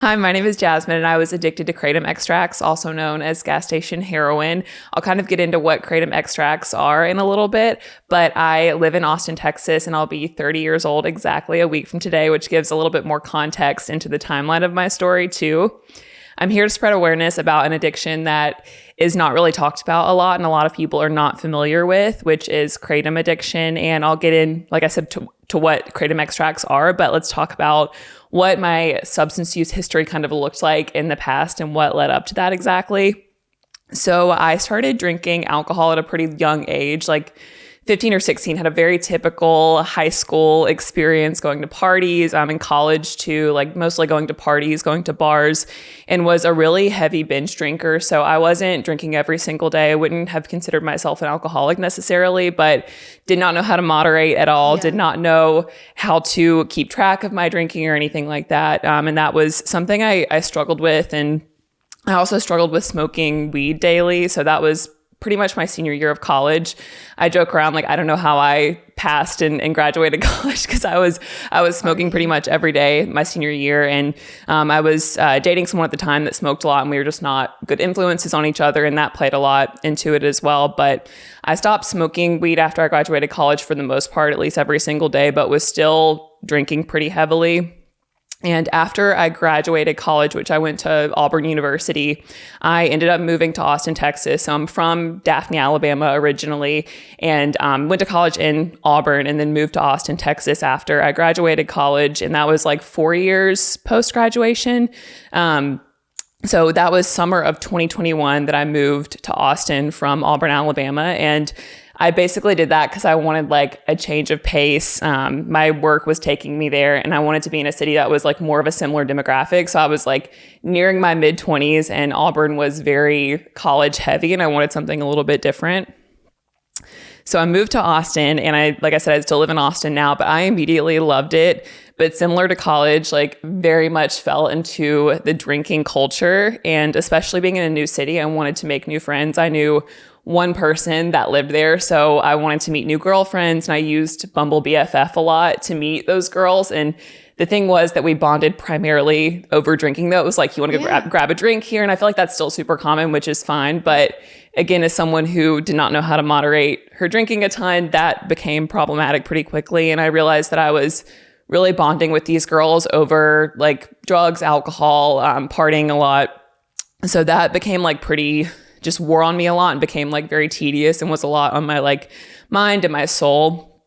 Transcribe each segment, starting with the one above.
Hi, my name is Jasmine, and I was addicted to kratom extracts, also known as gas station heroin. I'll kind of get into what kratom extracts are in a little bit, but I live in Austin, Texas, and I'll be 30 years old exactly a week from today, which gives a little bit more context into the timeline of my story, too. I'm here to spread awareness about an addiction that is not really talked about a lot and a lot of people are not familiar with, which is kratom addiction. And I'll get in, like I said, to what kratom extracts are, but let's talk about what my substance use history kind of looked like in the past and what led up to that exactly. So I started drinking alcohol at a pretty young age, like 15 or 16, had a very typical high school experience going to parties. I'm in college too, like mostly going to parties, going to bars, and was a really heavy binge drinker. So I wasn't drinking every single day. I wouldn't have considered myself an alcoholic necessarily, but did not know how to moderate at all, did not know how to keep track of my drinking or anything like that. And that was something I struggled with. And I also struggled with smoking weed daily. So that was pretty much my senior year of college. I joke around like I don't know how I passed and graduated college because I was smoking pretty much every day my senior year, and I was dating someone at the time that smoked a lot, and we were just not good influences on each other, and that played a lot into it as well. But I stopped smoking weed after I graduated college for the most part, at least every single day, but was still drinking pretty heavily. And after I graduated college, which I went to Auburn University, I ended up moving to Austin, Texas. So I'm from Daphne, Alabama originally, and went to college in Auburn and then moved to Austin, Texas after I graduated college. And that was like 4 years post-graduation. So that was summer of 2021 that I moved to Austin from Auburn, Alabama. And I basically did that because I wanted like a change of pace. My work was taking me there and I wanted to be in a city that was like more of a similar demographic. So I was like nearing my mid-20s and Auburn was very college heavy and I wanted something a little bit different. So I moved to Austin and like I said, I still live in Austin now, but I immediately loved it. But similar to college, like very much fell into the drinking culture. And especially being in a new city, I wanted to make new friends. I knew one person that lived there. So I wanted to meet new girlfriends and I used Bumble BFF a lot to meet those girls. And the thing was that we bonded primarily over drinking though. It was like, you want to go grab a drink here. And I feel like that's still super common, which is fine. But again, as someone who did not know how to moderate her drinking a ton, that became problematic pretty quickly. And I realized that I was really bonding with these girls over like drugs, alcohol, partying a lot. So that became like pretty just wore on me a lot and became like very tedious and was a lot on my like mind and my soul.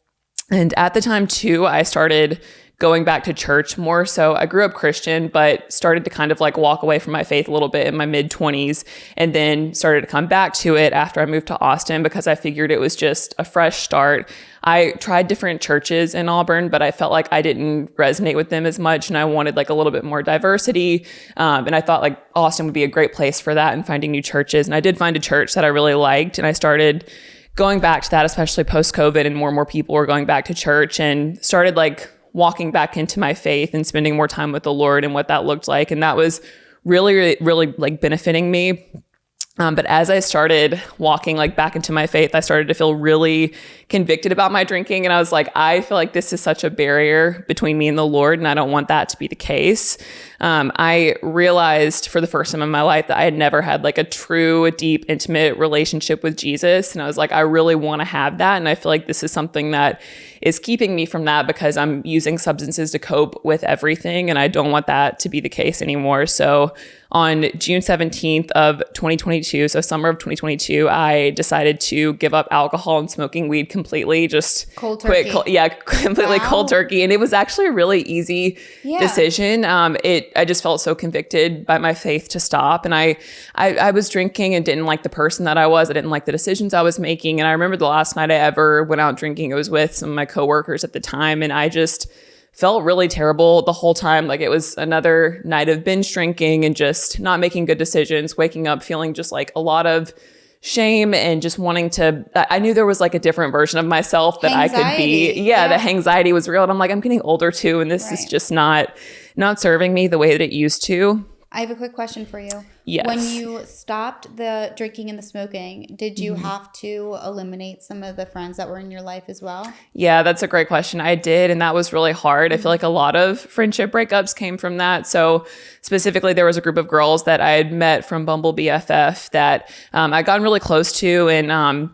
And at the time too, I started going back to church more. So I grew up Christian, but started to kind of like walk away from my faith a little bit in my mid-20s and then started to come back to it after I moved to Austin because I figured it was just a fresh start. I tried different churches in Auburn, but I felt like I didn't resonate with them as much and I wanted like a little bit more diversity. And I thought like Austin would be a great place for that and finding new churches. And I did find a church that I really liked and I started going back to that, especially post-COVID, and more people were going back to church and started like walking back into my faith and spending more time with the Lord and what that looked like. And that was really, really, really like benefiting me. But as I started walking like back into my faith, I started to feel really convicted about my drinking. And I was like, I feel like this is such a barrier between me and the Lord, and I don't want that to be the case. I realized for the first time in my life that I had never had like a true, deep, intimate relationship with Jesus. And I was like, I really want to have that. And I feel like this is something that is keeping me from that because I'm using substances to cope with everything. And I don't want that to be the case anymore. So on June 17th of 2022, so summer of 2022, I decided to give up alcohol and smoking weed completely, just cold turkey. Completely cold turkey. And it was actually a really easy decision. I just felt so convicted by my faith to stop. And I was drinking and didn't like the person that I was. I didn't like the decisions I was making. And I remember the last night I ever went out drinking, it was with some of my coworkers at the time. And I just felt really terrible the whole time. Like it was another night of binge drinking and just not making good decisions, waking up feeling just like a lot of shame and just wanting to, I knew there was like a different version of myself that I could be. Yeah, the anxiety was real. And I'm like, I'm getting older too. And this is just not serving me the way that it used to. I have a quick question for you. Yes. When you stopped the drinking and the smoking, did you have to eliminate some of the friends that were in your life as well? Yeah, that's a great question. I did, and that was really hard. I feel like a lot of friendship breakups came from that. So specifically, there was a group of girls that I had met from Bumble BFF that I'd gotten really close to, and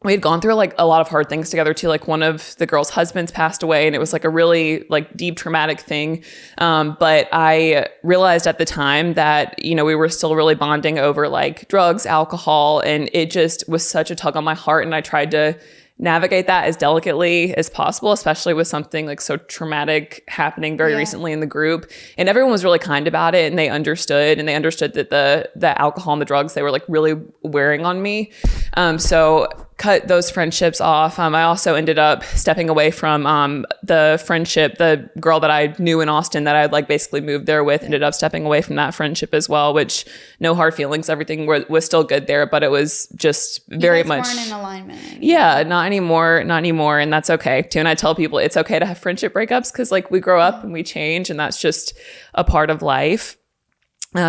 we had gone through like a lot of hard things together too. Like one of the girls' husbands passed away, and it was like a really like deep traumatic thing. But I realized at the time that, you know, we were still really bonding over like drugs, alcohol, and it just was such a tug on my heart. And I tried to navigate that as delicately as possible, especially with something like so traumatic happening very recently in the group. And everyone was really kind about it, and they understood that the alcohol and the drugs, they were like really wearing on me. So cut those friendships off. I also ended up stepping away from the friendship. The girl that I knew in Austin that I'd like basically moved there with, ended up stepping away from that friendship as well, which no hard feelings. Everything was still good there, but it was just very much weren't in alignment anymore. Yeah, not anymore. And that's okay too. And I tell people it's okay to have friendship breakups because like we grow up and we change, and that's just a part of life.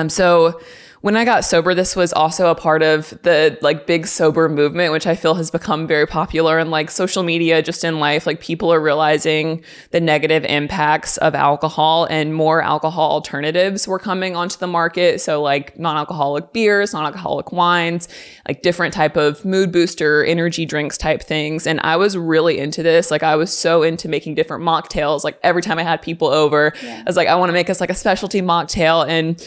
So when I got sober, this was also a part of the like big sober movement, which I feel has become very popular in like social media, just in life. Like people are realizing the negative impacts of alcohol, and more alcohol alternatives were coming onto the market. So like non-alcoholic beers, non-alcoholic wines, like different type of mood booster, energy drinks type things. And I was really into this. Like I was so into making different mocktails. Like every time I had people over, I was like, I want to make us like a specialty mocktail. And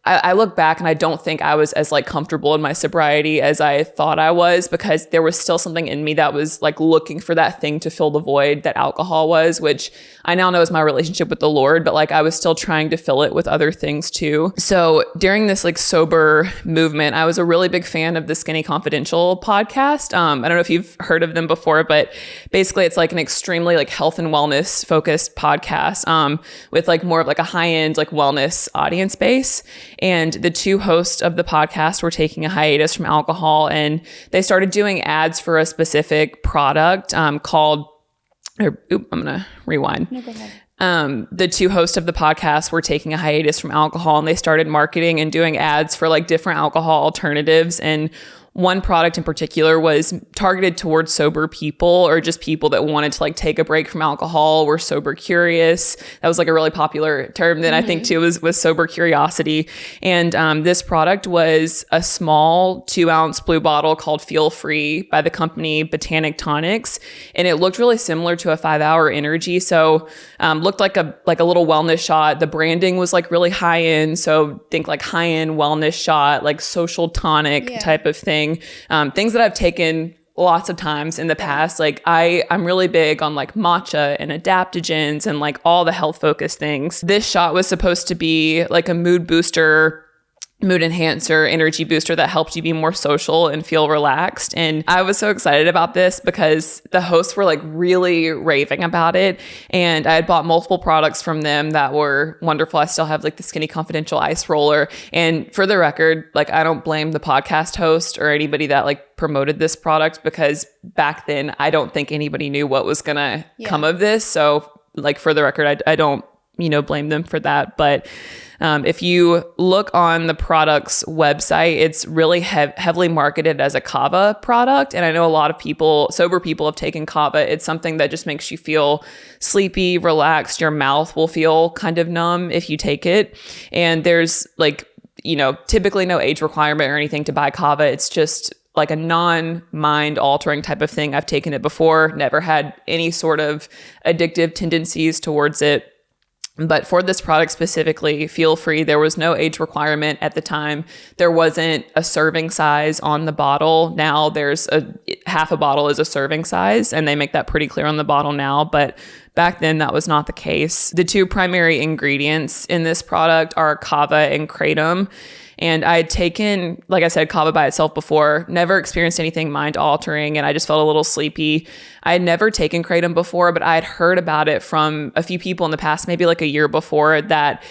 I look back and I don't think I was as like comfortable in my sobriety as I thought I was, because there was still something in me that was like looking for that thing to fill the void that alcohol was, which I now know is my relationship with the Lord, but like I was still trying to fill it with other things too. So during this like sober movement, I was a really big fan of the Skinny Confidential podcast. I don't know if you've heard of them before, but basically it's like an extremely like health and wellness focused podcast with like more of like a high end like wellness audience base. And the two hosts of the podcast were taking a hiatus from alcohol, and they started doing ads for a specific product called, I'm going to rewind. No, go ahead. The two hosts of the podcast were taking a hiatus from alcohol, and they started marketing and doing ads for like different alcohol alternatives. And one product in particular was targeted towards sober people, or just people that wanted to like take a break from alcohol, were sober curious. That was like a really popular term then I think too, was sober curiosity. And this product was a small 2-ounce blue bottle called Feel Free by the company Botanic Tonics. And it looked really similar to a 5-hour energy. So looked like a little wellness shot. The branding was like really high end. So think like high end wellness shot, like social tonic type of thing. Things that I've taken lots of times in the past. Like I'm really big on like matcha and adaptogens and like all the health focused things. This shot was supposed to be like a mood booster, mood enhancer, energy booster that helped you be more social and feel relaxed. And I was so excited about this because the hosts were like really raving about it. And I had bought multiple products from them that were wonderful. I still have like the Skinny Confidential ice roller. And for the record, like I don't blame the podcast host or anybody that like promoted this product, because back then I don't think anybody knew what was gonna come of this. So like for the record, I don't, blame them for that. But if you look on the product's website, it's really heavily marketed as a kava product. And I know a lot of sober people have taken kava. It's something that just makes you feel sleepy, relaxed. Your mouth will feel kind of numb if you take it. And there's like, typically no age requirement or anything to buy kava. It's just like a non-mind altering type of thing. I've taken it before, never had any sort of addictive tendencies towards it. But for this product specifically, Feel Free, there was no age requirement at the time. There wasn't a serving size on the bottle. Now there's half a bottle is a serving size, and they make that pretty clear on the bottle now. But back then, that was not the case. The two primary ingredients in this product are kava and kratom. And I had taken, like I said, kava by itself before, never experienced anything mind altering, and I just felt a little sleepy. I had never taken kratom before, but I had heard about it from a few people in the past, maybe like a year before, that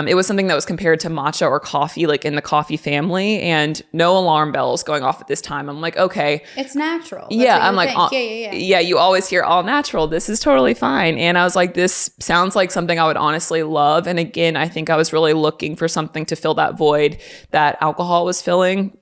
it was something that was compared to matcha or coffee, like in the coffee family, and no alarm bells going off at this time. I'm like, okay. It's natural. natural. That's yeah, what you I'm would like, think. yeah, you always hear all natural. This is totally fine. And I was like, this sounds like something I would honestly love. And again, I think I was really looking for something to fill that void that alcohol was filling.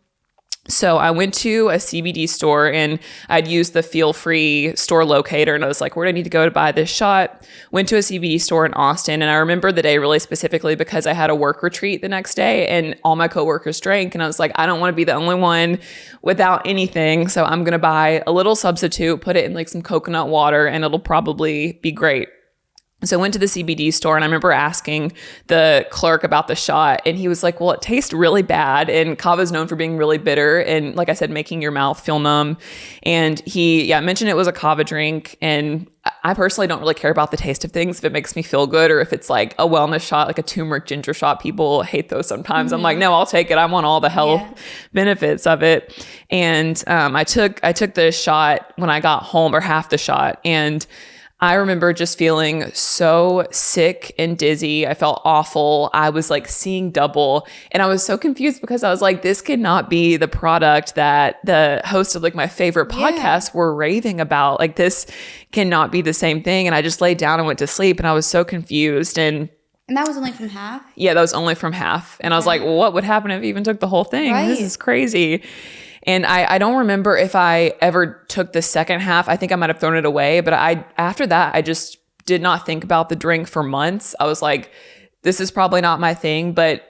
So I went to a CBD store and I'd used the Feel Free store locator and I was like, where do I need to go to buy this shot? Went to a CBD store in Austin and I remember the day really specifically because I had a work retreat the next day and all my coworkers drank and I was like, I don't want to be the only one without anything. So I'm going to buy a little substitute, put it in like some coconut water and it'll probably be great. So I went to the CBD store and I remember asking the clerk about the shot and he was like, well, it tastes really bad. And kava is known for being really bitter. And like I said, making your mouth feel numb. And he mentioned it was a kava drink. And I personally don't really care about the taste of things if it makes me feel good or if it's like a wellness shot, like a turmeric ginger shot. People hate those sometimes. I'm like, no, I'll take it. I want all the health benefits of it. And I took the shot when I got home, or half the shot. And I remember just feeling so sick and dizzy. I felt awful. I was like seeing double. And I was so confused because I was like, this could not be the product that the host of like my favorite podcasts were raving about. Like this cannot be the same thing. And I just laid down and went to sleep and I was so confused. And that was only from half? Yeah, that was only from half. And I was like, well, what would happen if I even took the whole thing? Right. This is crazy. And I don't remember if I ever took the second half. I think I might have thrown it away. But after that, I just did not think about the drink for months. I was like, this is probably not my thing. But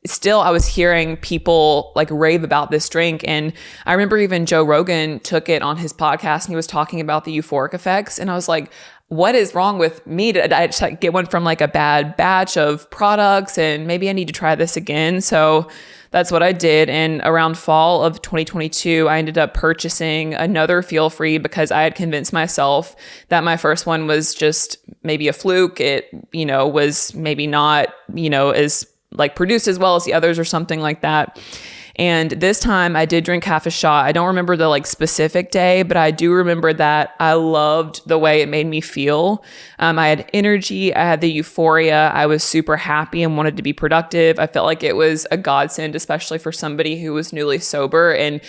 still, I was hearing people like rave about this drink. And I remember even Joe Rogan took it on his podcast and he was talking about the euphoric effects. And I was like, what is wrong with me? Did I just like get one from like a bad batch of products and maybe I need to try this again? So that's what I did. And around fall of 2022, I ended up purchasing another Feel Free because I had convinced myself that my first one was just maybe a fluke. It, was maybe not, as like produced as well as the others or something like that. And this time I did drink half a shot. I don't remember the like specific day, but I do remember that I loved the way it made me feel. I had energy. I had the euphoria. I was super happy and wanted to be productive. I felt like it was a godsend, especially for somebody who was newly sober and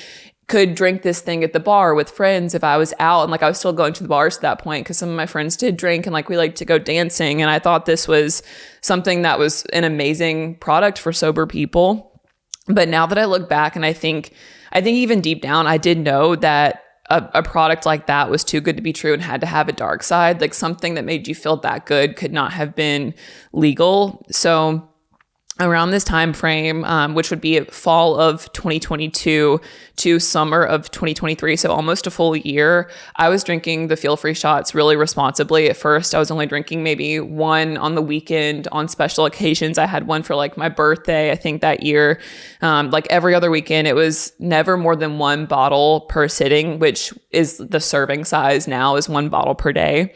could drink this thing at the bar with friends if I was out. And like I was still going to the bars at that point because some of my friends did drink and like we like to go dancing. And I thought this was something that was an amazing product for sober people. But now that I look back and I think even deep down, I did know that a product like that was too good to be true and had to have a dark side. Like something that made you feel that good could not have been legal. So around this time frame, which would be fall of 2022 to summer of 2023, so almost a full year, I was drinking the Feel Free shots really responsibly. At first, I was only drinking maybe one on the weekend on special occasions. I had one for like my birthday, I think that year. Like every other weekend, it was never more than one bottle per sitting, which is the serving size now is one bottle per day.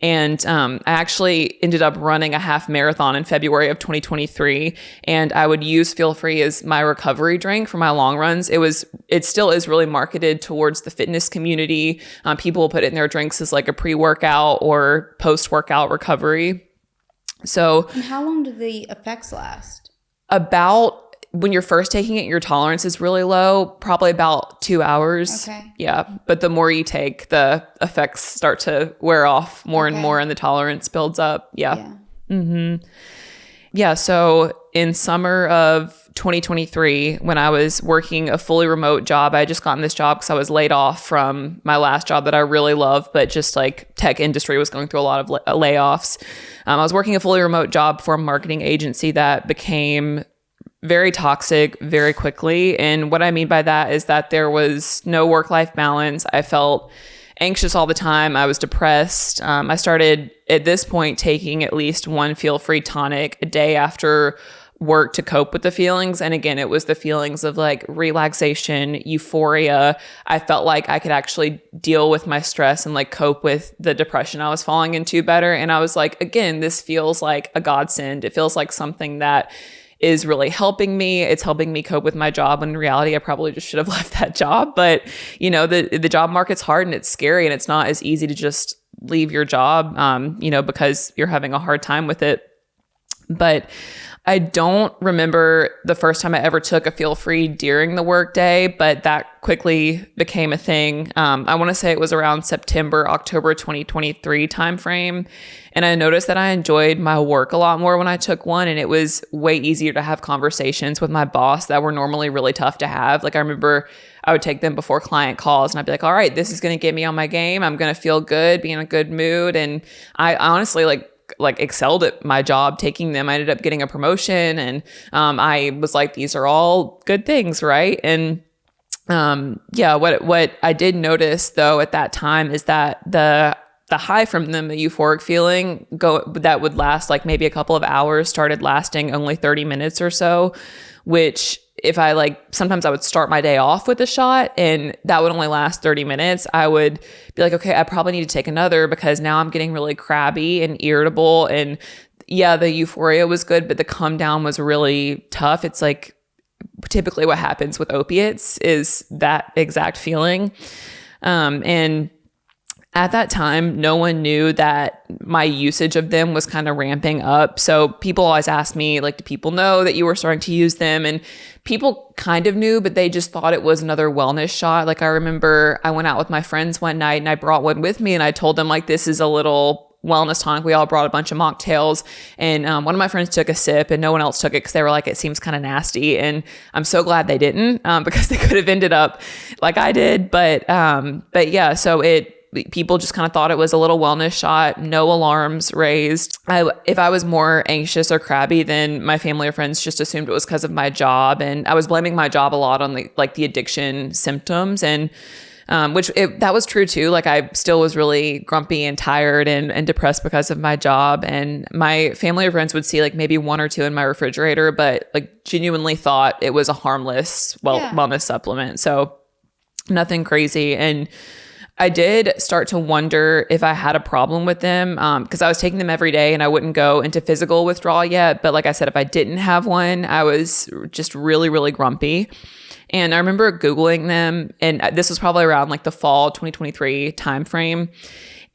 And I actually ended up running a half marathon in February of 2023. And I would use Feel Free as my recovery drink for my long runs. It still is really marketed towards the fitness community. People will put it in their drinks as like a pre-workout or post-workout recovery. So, and how long do the effects last? About when you're first taking it, your tolerance is really low, probably about 2 hours. Okay. Yeah. But the more you take, the effects start to wear off more and more and the tolerance builds up. Yeah. Mm-hmm. Yeah. So in summer of 2023, when I was working a fully remote job, I had just gotten this job because I was laid off from my last job that I really loved, but just like tech industry was going through a lot of layoffs. I was working a fully remote job for a marketing agency that became very toxic very quickly. And what I mean by that is that there was no work-life balance. I felt anxious all the time. I was depressed. I started at this point taking at least one Feel Free tonic a day after work to cope with the feelings. And again, it was the feelings of like relaxation, euphoria. I felt like I could actually deal with my stress and like cope with the depression I was falling into better. And I was like, again, this feels like a godsend. It feels like something that is really helping me. It's helping me cope with my job. When in reality, I probably just should have left that job. But the job market's hard and it's scary and it's not as easy to just leave your job, because you're having a hard time with it. But I don't remember the first time I ever took a feel free during the workday, but that quickly became a thing. I want to say it was around September, October 2023 timeframe. And I noticed that I enjoyed my work a lot more when I took one. And it was way easier to have conversations with my boss that were normally really tough to have. Like I remember I would take them before client calls and I'd be like, all right, this is going to get me on my game. I'm going to feel good, be in a good mood. And I honestly like excelled at my job taking them. I ended up getting a promotion and I was like, these are all good things, right? And what I did notice though at that time is that the high from them, the euphoric feeling that would last like maybe a couple of hours, started lasting only 30 minutes or so, which if I sometimes I would start my day off with a shot and that would only last 30 minutes. I would be like, okay, I probably need to take another because now I'm getting really crabby and irritable. And yeah, the euphoria was good, but the come down was really tough. It's like typically what happens with opiates is that exact feeling. And at that time, no one knew that my usage of them was kind of ramping up. So people always ask me, like, do people know that you were starting to use them? And people kind of knew, but they just thought it was another wellness shot. Like I remember I went out with my friends one night and I brought one with me and I told them like, this is a little wellness tonic. We all brought a bunch of mocktails and one of my friends took a sip and no one else took it because they were like, it seems kind of nasty. And I'm so glad they didn't because they could have ended up like I did. But yeah, so people just kind of thought it was a little wellness shot, no alarms raised. If I was more anxious or crabby, then my family or friends just assumed it was because of my job. And I was blaming my job a lot on the addiction symptoms. And that was true too. Like I still was really grumpy and tired and depressed because of my job. And my family or friends would see like maybe one or two in my refrigerator, but like genuinely thought it was a harmless wellness supplement. So nothing crazy. And I did start to wonder if I had a problem with them because I was taking them every day and I wouldn't go into physical withdrawal yet. But like I said, if I didn't have one, I was just really, really grumpy. And I remember Googling them, and this was probably around like the fall 2023 timeframe.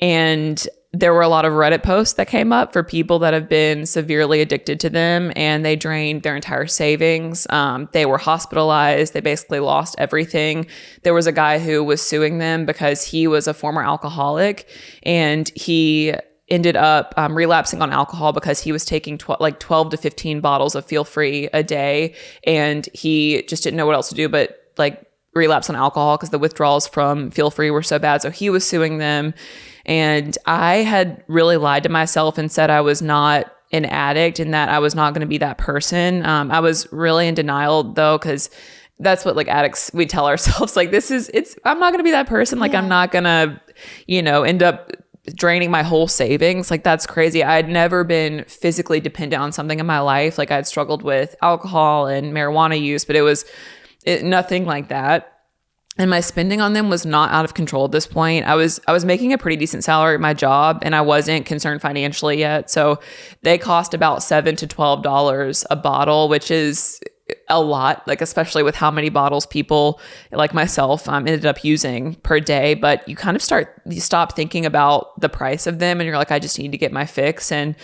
And there were a lot of Reddit posts that came up for people that have been severely addicted to them and they drained their entire savings. They were hospitalized. They basically lost everything. There was a guy who was suing them because he was a former alcoholic and he ended up relapsing on alcohol because he was taking 12 to 15 bottles of Feel Free a day. And he just didn't know what else to do but like relapse on alcohol because the withdrawals from Feel Free were so bad. So he was suing them. And I had really lied to myself and said I was not an addict and that I was not going to be that person. I was really in denial though, because that's what like addicts, we tell ourselves like, I'm not going to be that person. Like I'm not going to, end up draining my whole savings. Like that's crazy. I'd never been physically dependent on something in my life. Like I'd struggled with alcohol and marijuana use, but it was nothing like that. And my spending on them was not out of control at this point. I was making a pretty decent salary at my job and I wasn't concerned financially yet. So they cost about $7 to $12 a bottle, which is a lot, like especially with how many bottles people like myself ended up using per day. But you kind of stop thinking about the price of them and you're like, I just need to get my fix. And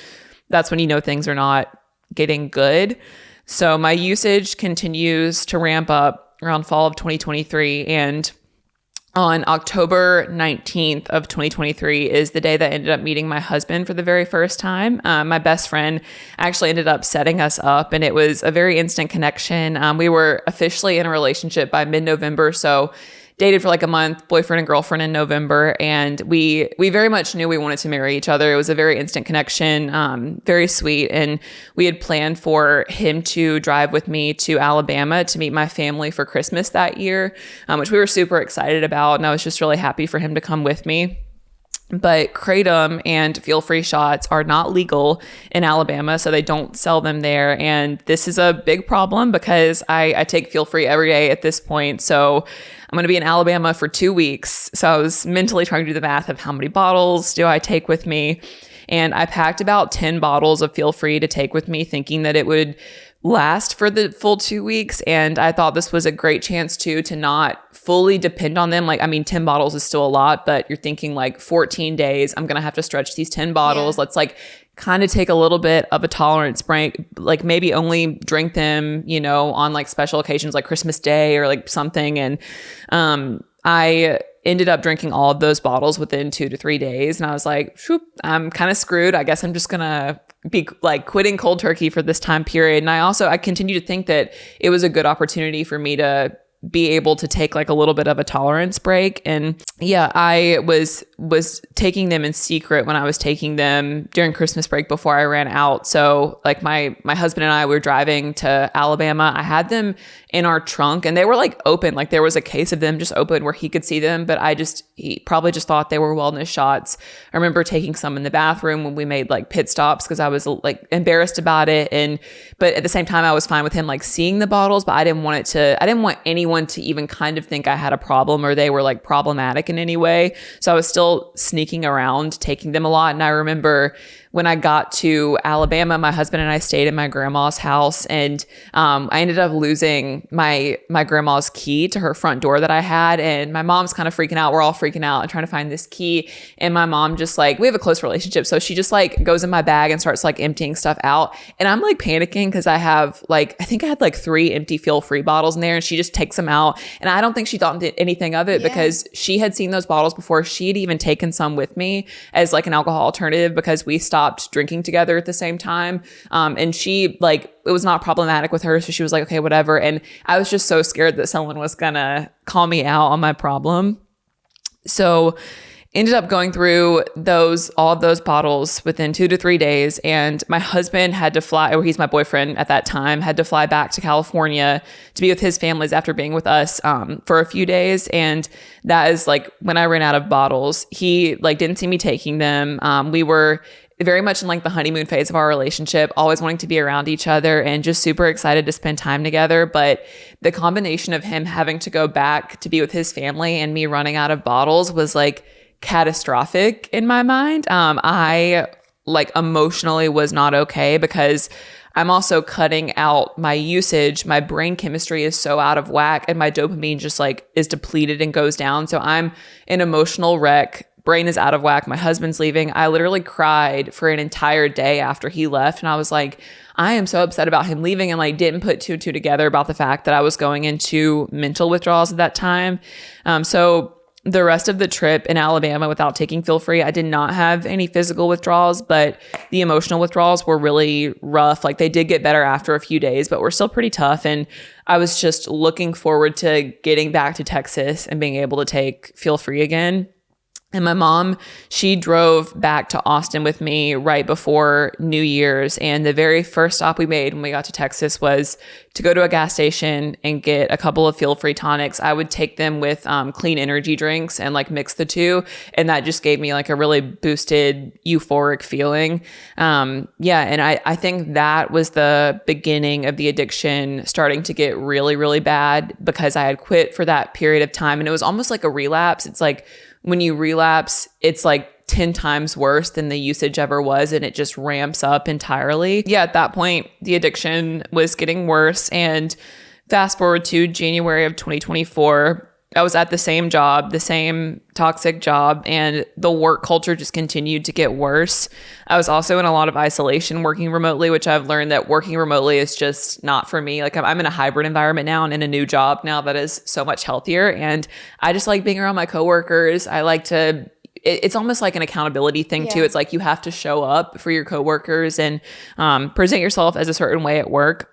that's when things are not getting good. So my usage continues to ramp up around fall of 2023. And on October 19th of 2023 is the day that I ended up meeting my husband for the very first time. My best friend actually ended up setting us up and it was a very instant connection. We were officially in a relationship by mid-November. So dated for like a month, boyfriend and girlfriend in November. And we very much knew we wanted to marry each other. It was a very instant connection, very sweet. And we had planned for him to drive with me to Alabama to meet my family for Christmas that year, which we were super excited about. And I was just really happy for him to come with me. But kratom and Feel Free shots are not legal in Alabama, so they don't sell them there. And this is a big problem because I take Feel Free every day at this point. So I'm going to be in Alabama for 2 weeks. So I was mentally trying to do the math of how many bottles do I take with me. And I packed about 10 bottles of Feel Free to take with me, thinking that it would last for the full 2 weeks. And I thought this was a great chance to not fully depend on them. 10 bottles is still a lot, but you're thinking like 14 days, I'm going to have to stretch these 10 bottles. Yeah. Let's kind of take a little bit of a tolerance break, like maybe only drink them, on like special occasions like Christmas Day or like something. And I ended up drinking all of those bottles within 2 to 3 days. And I was like, shoop, I'm kind of screwed. I guess I'm just going to be like quitting cold turkey for this time period. And I continue to think that it was a good opportunity for me to be able to take like a little bit of a tolerance break. And yeah, I was taking them in secret when I was taking them during Christmas break before I ran out. So like my husband and I were driving to Alabama. I had them in our trunk and they were like open, like there was a case of them just open where he could see them, but he probably just thought they were wellness shots. I remember taking some in the bathroom when we made like pit stops because I was like embarrassed about it. But at the same time, I was fine with him like seeing the bottles, but I didn't want anyone to even kind of think I had a problem or they were like problematic in any way. So I was still sneaking around, taking them a lot. And I remember when I got to Alabama, my husband and I stayed in my grandma's house, and I ended up losing my grandma's key to her front door that I had. And my mom's kind of freaking out. We're all freaking out and trying to find this key. And my mom just like, we have a close relationship. So she just like goes in my bag and starts like emptying stuff out. And I'm like panicking because I have like, I think I had like 3 empty feel-free bottles in there, and she just takes them out. And I don't think she thought anything of it because she had seen those bottles before. She had even taken some with me as like an alcohol alternative because we stopped drinking together at the same time. And she like, it was not problematic with her. So she was like, okay, whatever. And I was just so scared that someone was gonna call me out on my problem. So ended up going through all of those bottles within 2 to 3 days. And my husband had to fly, or he's my boyfriend at that time, had to fly back to California to be with his families after being with us for a few days. And that is like when I ran out of bottles. He like didn't see me taking them. We were very much in like the honeymoon phase of our relationship, always wanting to be around each other and just super excited to spend time together. But the combination of him having to go back to be with his family and me running out of bottles was like catastrophic in my mind. I like emotionally was not okay because I'm also cutting out my usage. My brain chemistry is so out of whack and my dopamine just like is depleted and goes down. So I'm an emotional wreck. Brain is out of whack. My husband's leaving. I literally cried for an entire day after he left. And I was like, I am so upset about him leaving, and like didn't put 2 and 2 together about the fact that I was going into mental withdrawals at that time. So the rest of the trip in Alabama without taking Feel Free, I did not have any physical withdrawals, but the emotional withdrawals were really rough. Like they did get better after a few days, but were still pretty tough. And I was just looking forward to getting back to Texas and being able to take Feel Free again. And my mom, she drove back to Austin with me right before New Year's. And the very first stop we made when we got to Texas was to go to a gas station and get a couple of Feel Free tonics. I would take them with clean energy drinks and like mix the two. And that just gave me like a really boosted, euphoric feeling. And I think that was the beginning of the addiction starting to get really, really bad because I had quit for that period of time. And it was almost like a relapse. It's like, when you relapse, it's like 10 times worse than the usage ever was, and it just ramps up entirely. Yeah, at that point, the addiction was getting worse. And fast forward to January of 2024, I was at the same job, the same toxic job, and the work culture just continued to get worse. I was also in a lot of isolation working remotely, which I've learned that working remotely is just not for me. Like I'm in a hybrid environment now and in a new job now that is so much healthier. And I just like being around my coworkers. I like to it's almost like an accountability thing too. It's like you have to show up for your coworkers and present yourself as a certain way at work.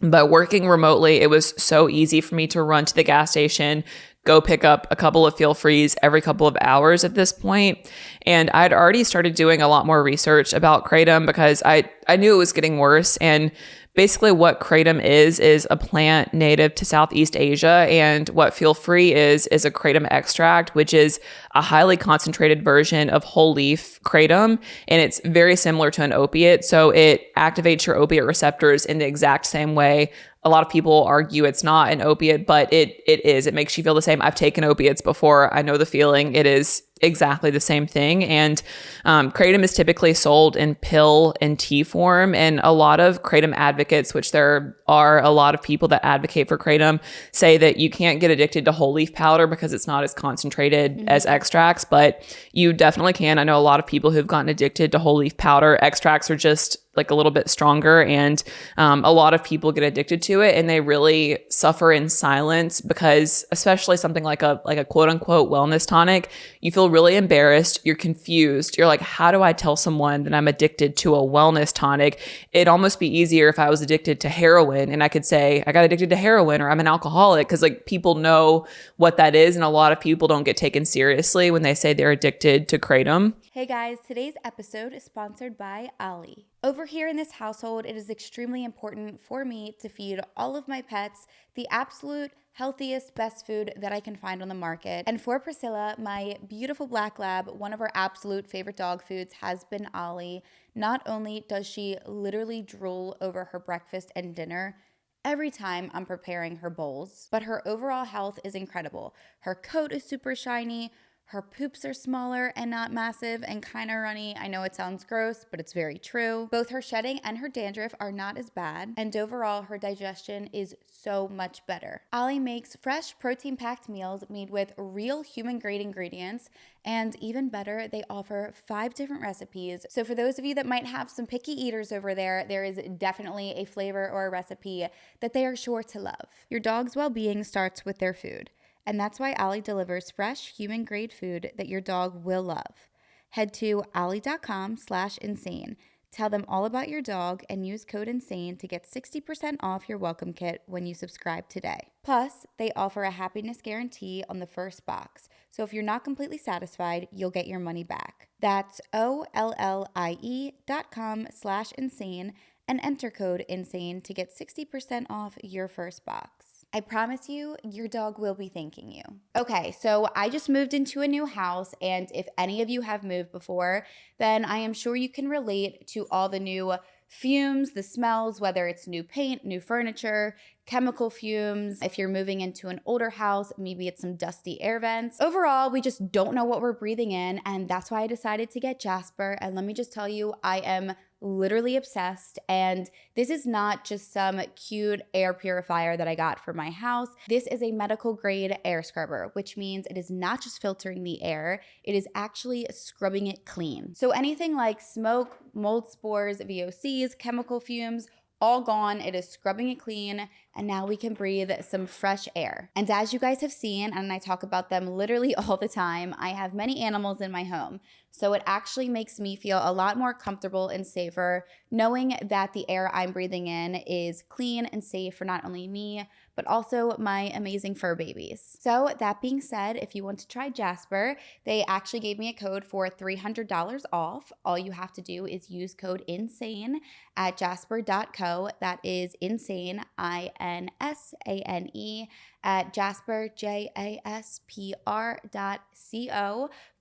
But working remotely, it was so easy for me to run to the gas station, go pick up a couple of Feel Frees every couple of hours at this point. And I'd already started doing a lot more research about kratom because I knew it was getting worse. And basically what kratom is a plant native to Southeast Asia. And what Feel Free is a kratom-extract, which is a highly concentrated version of whole leaf kratom. And it's very similar to an opiate. So it activates your opiate receptors in the exact same way. A lot of people argue it's not an opiate, but it is. It makes you feel the same. I've taken opiates before. I know the feeling. It is exactly the same thing. And kratom is typically sold in pill and tea form. And a lot of kratom advocates, which there are a lot of people that advocate for kratom, say that you can't get addicted to whole leaf powder because it's not as concentrated as extracts, but you definitely can. I know a lot of people who've gotten addicted to whole leaf powder. Extracts are just like a little bit stronger, and a lot of people get addicted to it, and they really suffer in silence because, especially something like a quote unquote wellness tonic, you feel really embarrassed, you're confused, you're like, how do I tell someone that I'm addicted to a wellness tonic? It'd almost be easier if I was addicted to heroin and I could say I got addicted to heroin or I'm an alcoholic, because like people know what that is, and a lot of people don't get taken seriously when they say they're addicted to kratom. Hey guys, today's episode is sponsored by Ali. Over here in this household, it is extremely important for me to feed all of my pets the absolute healthiest, best food that I can find on the market. And for Priscilla, my beautiful black lab, one of our absolute favorite dog foods has been Ali. Not only does she literally drool over her breakfast and dinner every time I'm preparing her bowls, but her overall health is incredible. Her coat is super shiny. Her poops are smaller and not massive and kind of runny. I know it sounds gross, but it's very true. Both her shedding and her dandruff are not as bad, and overall, her digestion is so much better. Ali makes fresh, protein-packed meals made with real human-grade ingredients, and even better, they offer 5 different recipes. So for those of you that might have some picky eaters over there, there is definitely a flavor or a recipe that they are sure to love. Your dog's well-being starts with their food. And that's why Ali delivers fresh, human-grade food that your dog will love. Head to ali.com/insane. Tell them all about your dog and use code INSANE to get 60% off your welcome kit when you subscribe today. Plus, they offer a happiness guarantee on the first box. So if you're not completely satisfied, you'll get your money back. That's OLLIE.com/insane and enter code INSANE to get 60% off your first box. I promise you, your dog will be thanking you. Okay, so I just moved into a new house, and if any of you have moved before, then I am sure you can relate to all the new fumes, the smells, whether it's new paint, new furniture, chemical fumes. If you're moving into an older house, maybe it's some dusty air vents. Overall, we just don't know what we're breathing in, and that's why I decided to get Jasper. And let me just tell you, I am literally obsessed, and this is not just some cute air purifier that I got for my house. This is a medical grade air scrubber, which means it is not just filtering the air, it is actually scrubbing it clean. So anything like smoke, mold spores, VOCs, chemical fumes, all gone. It is scrubbing it clean, and now we can breathe some fresh air. And as you guys have seen, and I talk about them literally all the time, I have many animals in my home. So it actually makes me feel a lot more comfortable and safer knowing that the air I'm breathing in is clean and safe for not only me, but also my amazing fur babies. So that being said, if you want to try Jasper, they actually gave me a code for $300 off. All you have to do is use code INSANE at jasper.co. That is insane, INSANE, at Jasper, JASPR.co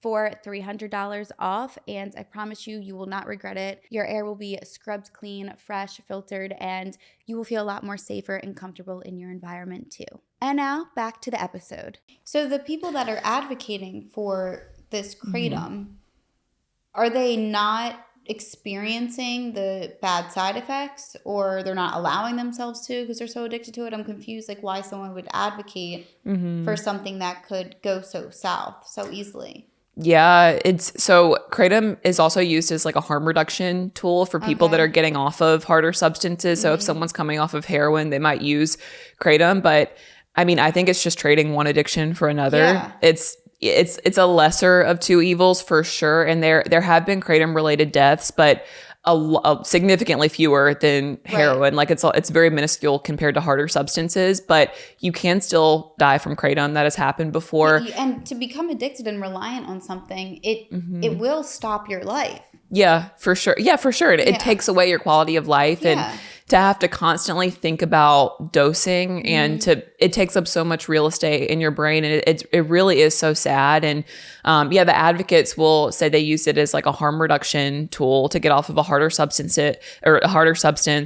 for $300 off. And I promise you, you will not regret it. Your air will be scrubbed clean, fresh, filtered, and you will feel a lot more safer and comfortable in your environment too. And now back to the episode. So the people that are advocating for this kratom, are they not experiencing the bad side effects, or they're not allowing themselves to because they're so addicted to it? I'm confused, like why someone would advocate for something that could go so south so easily. Yeah, so kratom is also used as like a harm reduction tool for people that are getting off of harder substances. So if someone's coming off of heroin, they might use kratom. But I mean, I think it's just trading one addiction for another. Yeah. It's a lesser of two evils for sure. And there have been kratom related deaths, but significantly fewer than heroin. Right. Like it's very minuscule compared to harder substances, but you can still die from kratom. That has happened before. And to become addicted and reliant on something, it will stop your life. Yeah, for sure. Yeah, for sure. It takes away your quality of life. And to have to constantly think about dosing and it takes up so much real estate in your brain, and it really is so sad. And the advocates will say they use it as like a harm reduction tool to get off of a harder substance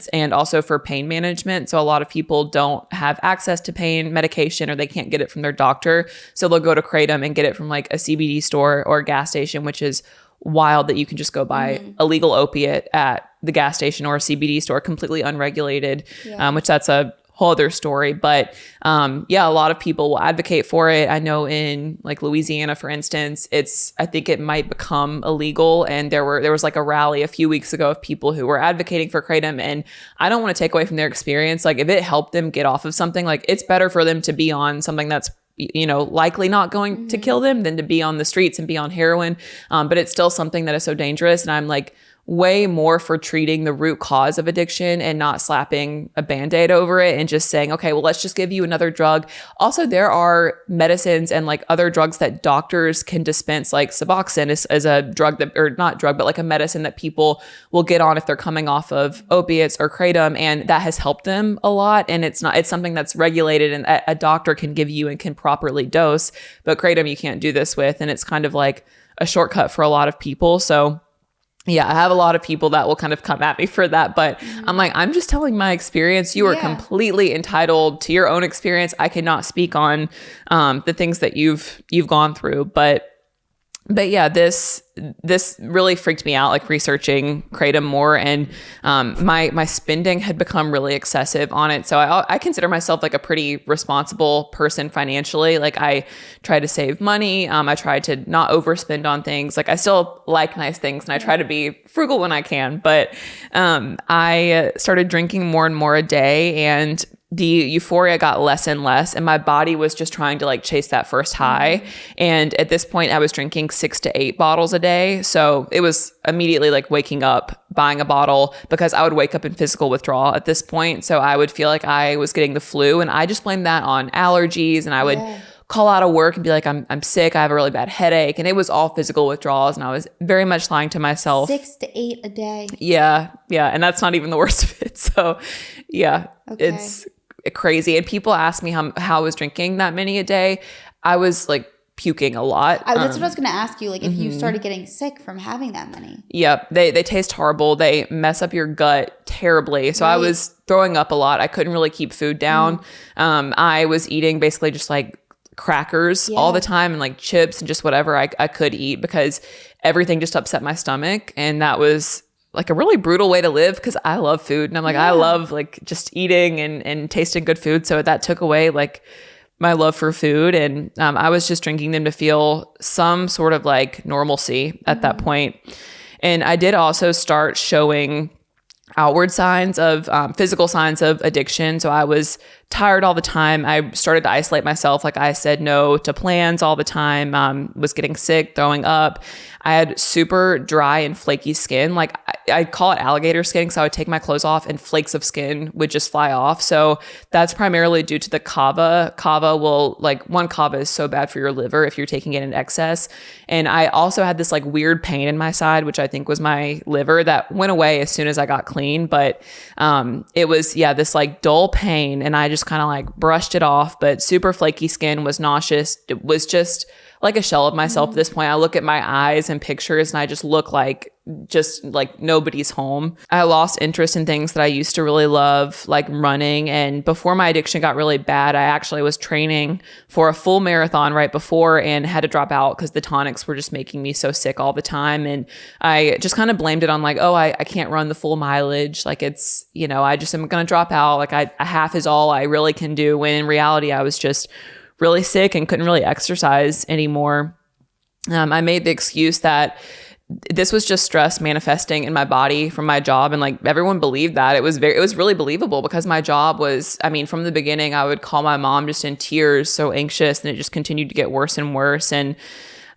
and also for pain management. So a lot of people don't have access to pain medication, or they can't get it from their doctor, so they'll go to kratom and get it from like a CBD store or a gas station, which is wild that you can just go buy a legal opiate at the gas station or a CBD store completely unregulated, which that's a whole other story. But a lot of people will advocate for it. I know in like Louisiana, for instance, I think it might become illegal. And there was like a rally a few weeks ago of people who were advocating for kratom. And I don't want to take away from their experience. Like if it helped them get off of something, like it's better for them to be on something that's likely not going to kill them than to be on the streets and be on heroin. But it's still something that is so dangerous. And I'm like way more for treating the root cause of addiction and not slapping a Band-Aid over it and just saying, okay, well, let's just give you another drug. Also, there are medicines and like other drugs that doctors can dispense, like Suboxone is a drug that, or not drug, but like a medicine that people will get on if they're coming off of opiates or kratom. And that has helped them a lot. And it's something that's regulated and a doctor can give you and can properly dose. But kratom, you can't do this with. And it's kind of like a shortcut for a lot of people. So yeah, I have a lot of people that will kind of come at me for that, but I'm like, I'm just telling my experience. You are completely entitled to your own experience. I cannot speak on the things that you've gone through, but yeah, this really freaked me out, like researching kratom more, and my spending had become really excessive on it. So I consider myself like a pretty responsible person financially. Like I try to save money. I try to not overspend on things. Like I still like nice things, and I try to be frugal when I can. But I started drinking more and more a day, and the euphoria got less and less, and my body was just trying to like chase that first high. And at this point I was drinking 6 to 8 bottles a day. So it was immediately like waking up, buying a bottle, because I would wake up in physical withdrawal at this point. So I would feel like I was getting the flu, and I just blamed that on allergies. And I would call out of work and be like, I'm sick. I have a really bad headache. And it was all physical withdrawals. And I was very much lying to myself. 6 to 8 a day. Yeah. And that's not even the worst of it. So yeah, it's crazy. And people ask me how I was drinking that many a day. I was like puking a lot. That's what I was going to ask you. Like if you started getting sick from having that many. Yep. They taste horrible. They mess up your gut terribly. So I was throwing up a lot. I couldn't really keep food down. I was eating basically just like crackers all the time, and like chips and just whatever I could eat, because everything just upset my stomach. And that was like a really brutal way to live, because I love food, and I'm like, I love like just eating and tasting good food. So that took away like my love for food. And I was just drinking them to feel some sort of like normalcy at that point. And I did also start showing outward signs of physical signs of addiction. So I was tired all the time. I started to isolate myself. Like I said no to plans all the time, was getting sick, throwing up. I had super dry and flaky skin. Like I call it alligator skin, because I would take my clothes off and flakes of skin would just fly off. So that's primarily due to the kava. Kava is so bad for your liver if you're taking it in excess. And I also had this like weird pain in my side, which I think was my liver, that went away as soon as I got clean. But it was, this like dull pain, and I just kind of like brushed it off. But super flaky skin, was nauseous. It was just like a shell of myself at this point. I look at my eyes and pictures, and I just look like nobody's home. I lost interest in things that I used to really love, like running. And before my addiction got really bad, I actually was training for a full marathon right before, and had to drop out because the tonics were just making me so sick all the time. And I just kind of blamed it on like, oh, I can't run the full mileage. Like it's, I just am going to drop out. Like a half is all I really can do. When in reality, I was just really sick and couldn't really exercise anymore. I made the excuse that this was just stress manifesting in my body from my job. And like everyone believed that. It was really believable, because my job was, from the beginning, I would call my mom just in tears, so anxious, and it just continued to get worse and worse. And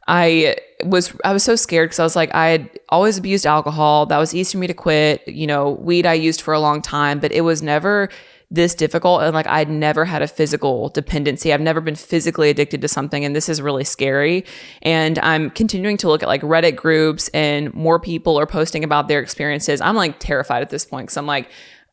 I was so scared, because I was like, I had always abused alcohol. That was easy for me to quit. Weed I used for a long time, but it was never this difficult. And like, I'd never had a physical dependency. I've never been physically addicted to something. And this is really scary. And I'm continuing to look at like Reddit groups, and more people are posting about their experiences. I'm like terrified at this point, because I'm like,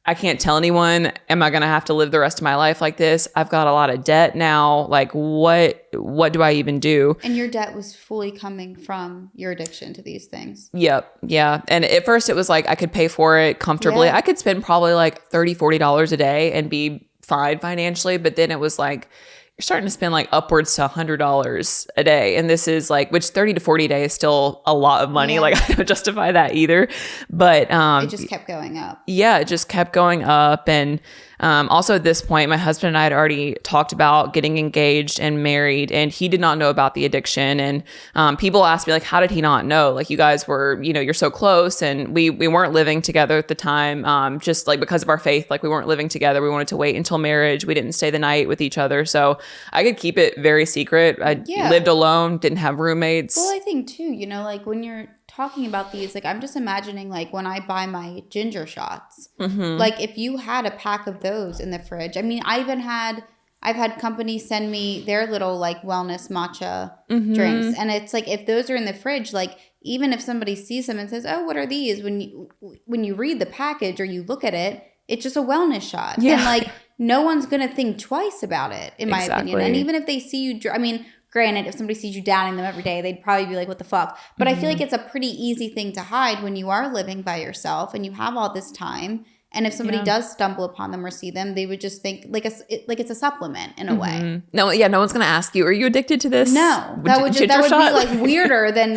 I can't tell anyone. Am I going to have to live the rest of my life like this? I've got a lot of debt now. Like, what do I even do? And your debt was fully coming from your addiction to these things. Yep. Yeah. And at first it was like I could pay for it comfortably. Yeah. I could spend probably like $30, $40 a day and be fine financially. But then it was like, you're starting to spend like upwards to $100 a day. And this is like, which 30 to 40 a day is still a lot of money. Yeah. Like I don't justify that either. But it just kept going up. Yeah, it just kept going up. And also at this point, my husband and I had already talked about getting engaged and married, and he did not know about the addiction. And people asked me, like, how did he not know? Like, you guys were, you're so close, and we weren't living together at the time, just like because of our faith. Like, we weren't living together. We wanted to wait until marriage. We didn't stay the night with each other. So I could keep it very secret. I lived alone, didn't have roommates. Well, I think too, like when you're talking about these, like I'm just imagining like when I buy my ginger shots, like if you had a pack of those in the fridge. I mean, I've had companies send me their little like wellness matcha drinks, and it's like if those are in the fridge, like even if somebody sees them and says, "Oh, what are these?" when you read the package or you look at it, it's just a wellness shot, and like no one's gonna think twice about it, in my opinion. And even if they see you, I mean, granted, if somebody sees you downing them every day, they'd probably be like, what the fuck? But I feel like it's a pretty easy thing to hide when you are living by yourself and you have all this time. And if somebody does stumble upon them or see them, they would just think like it's a supplement in a way. No one's going to ask you, are you addicted to this? No, that would be like weirder than,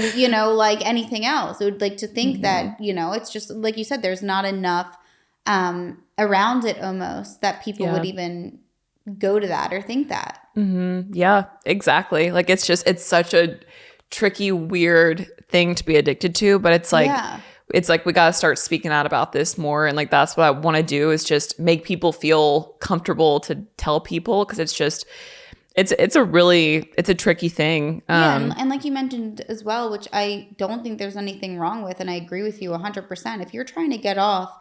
like anything else. It would like to think that, it's just like you said, there's not enough around it almost that people would even go to that or think that. Yeah, exactly. Like it's such a tricky, weird thing to be addicted to, but it's like, we got to start speaking out about this more. And like, that's what I want to do, is just make people feel comfortable to tell people. Cause it's just, it's a tricky thing. And like you mentioned as well, which I don't think there's anything wrong with. And I agree with you 100%. If you're trying to get off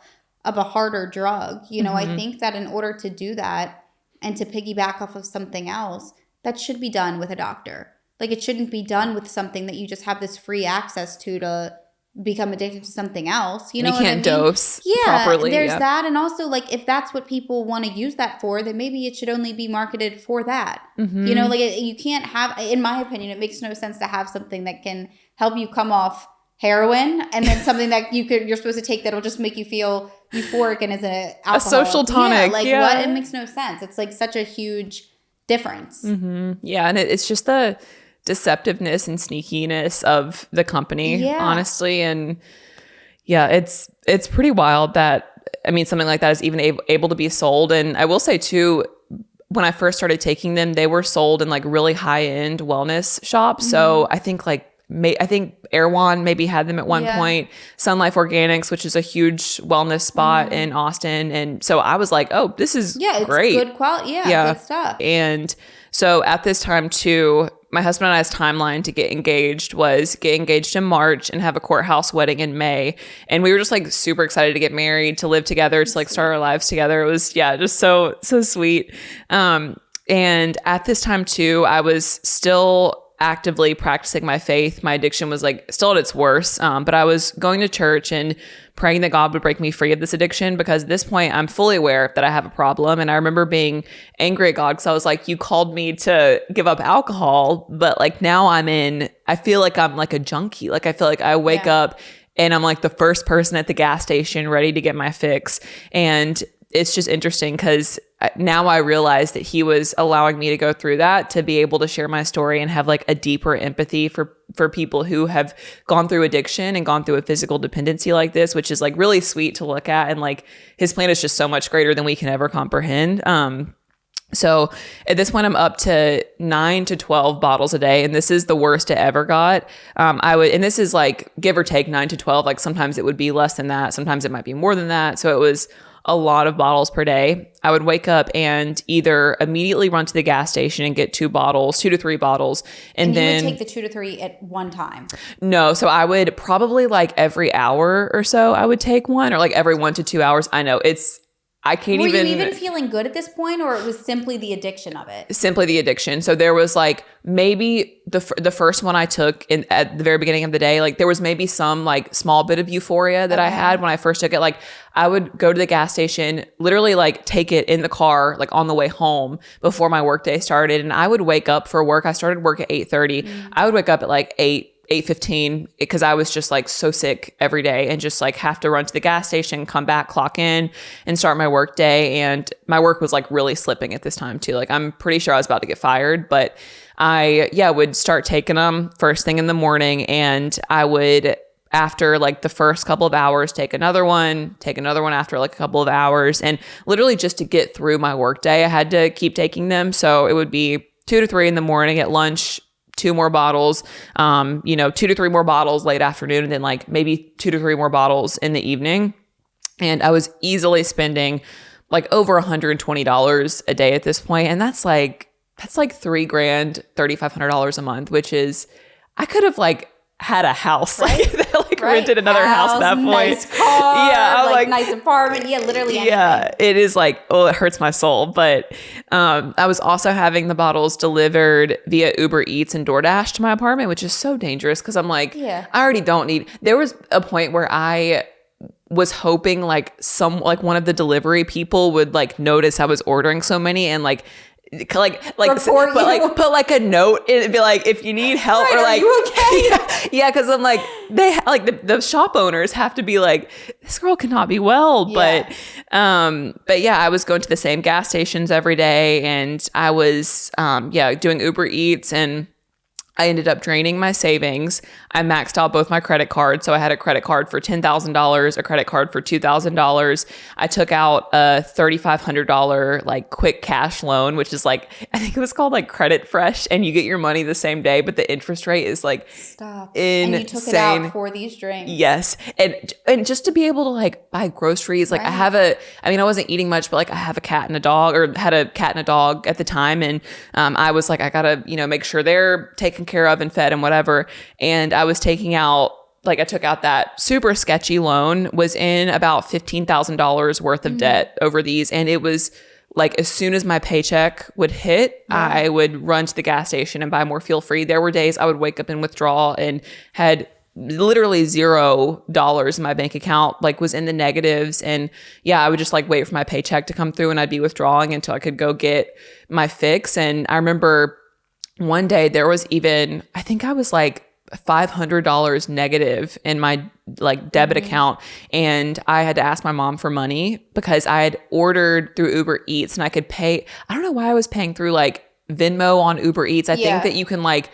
of a harder drug, I think that in order to do that, and to piggyback off of something else, that should be done with a doctor. Like it shouldn't be done with something that you just have this free access to become addicted to something else. You know what I mean? You can't dose properly. There's that. And also like if that's what people want to use that for, then maybe it should only be marketed for that. Like you can't have, in my opinion, it makes no sense to have something that can help you come off heroin and then something that you're supposed to take that'll just make you feel euphoric and is a social tonic. What? It makes no sense. It's like such a huge difference. Yeah, and it's just the deceptiveness and sneakiness of the company, honestly. And yeah, it's pretty wild that, I mean, something like that is even able to be sold. And I will say too, when I first started taking them, they were sold in like really high-end wellness shops. So I think Erewhon maybe had them at one point. Sun Life Organics, which is a huge wellness spot in Austin. And so I was like, oh, this is great. It's good quality. Yeah, good stuff. And so at this time too, my husband and I's timeline to get engaged was get engaged in March and have a courthouse wedding in May. And we were just like super excited to get married, to live together, to like start our lives together. It was, just so sweet. And at this time too, I was still actively practicing my faith. My addiction was like still at its worst. But I was going to church and praying that God would break me free of this addiction, because at this point I'm fully aware that I have a problem. And I remember being angry at God because I was like, you called me to give up alcohol, but like now I feel like I'm like a junkie. Like I feel like I wake up and I'm like the first person at the gas station ready to get my fix. And it's just interesting because now I realize that he was allowing me to go through that, to be able to share my story and have like a deeper empathy for people who have gone through addiction and gone through a physical dependency like this, which is like really sweet to look at. And like his plan is just so much greater than we can ever comprehend. So at this point, I'm up to 9 to 12 bottles a day. And this is the worst it ever got. And this is like give or take 9 to 12. Like sometimes it would be less than that. Sometimes it might be more than that. So it was a lot of bottles per day. I would wake up and either immediately run to the gas station and get 2 to 3 bottles. And then you would take the 2 to 3 at one time? No. So I would probably like every hour or so I would take one, or like every 1 to 2 hours. I know it's I can't Were even... you even feeling good at this point, or it was simply the addiction of it? Simply the addiction. So there was like maybe the first one I took at the very beginning of the day, like there was maybe some like small bit of euphoria that I had when I first took it. Like I would go to the gas station, literally like take it in the car, like on the way home before my workday started. And I would wake up for work. I started work at 8:30. I would wake up at like 8:15 because I was just like so sick every day and just like have to run to the gas station, come back, clock in and start my work day. And my work was like really slipping at this time too. Like I'm pretty sure I was about to get fired, but I would start taking them first thing in the morning, and I would, after like the first couple of hours, take another one after like a couple of hours. And literally just to get through my work day, I had to keep taking them. So it would be 2 to 3 in the morning, at lunch 2 more bottles, 2 to 3 more bottles late afternoon, and then like maybe 2 to 3 more bottles in the evening. And I was easily spending like over $120 a day at this point. And that's like $3,000, $3,500 a month, which is, I could have like had a house, right? like rented another house at that point. Nice car, yeah, like nice apartment. Yeah, literally anything. Yeah, it is like, oh, it hurts my soul. But I was also having the bottles delivered via Uber Eats and DoorDash to my apartment, which is so dangerous because I'm like, I already don't need. There was a point where I was hoping like one of the delivery people would like notice I was ordering so many and like put like a note and be like, if you need help, or like, are you okay? yeah, because I'm like, they like the shop owners have to be like, this girl cannot be well. But yeah, I was going to the same gas stations every day, and I was doing Uber Eats, and I ended up draining my savings. I maxed out both my credit cards. So I had a credit card for $10,000, a credit card for $2,000. I took out a $3,500 like quick cash loan, which is like, I think it was called like Credit Fresh, and you get your money the same day, but the interest rate is like insane. And you took it out for these drinks. Yes. And just to be able to like buy groceries, like I wasn't eating much, but like I have a cat and a dog, or had a cat and a dog at the time. And I was like, I gotta, make sure they're taken care of and fed and whatever. And I was taking out, like I took out that super sketchy loan, was in about $15,000 worth of debt over these. And it was like, as soon as my paycheck would hit, I would run to the gas station and buy more Feel Free. There were days I would wake up in withdrawal and had literally $0 in my bank account, like was in the negatives. And I would just like wait for my paycheck to come through, and I'd be withdrawing until I could go get my fix. And I remember one day there was even, I think I was like $500 negative in my like debit account, and I had to ask my mom for money because I had ordered through Uber Eats, and I could pay. I don't know why I was paying through like Venmo on Uber Eats. I think that you can like,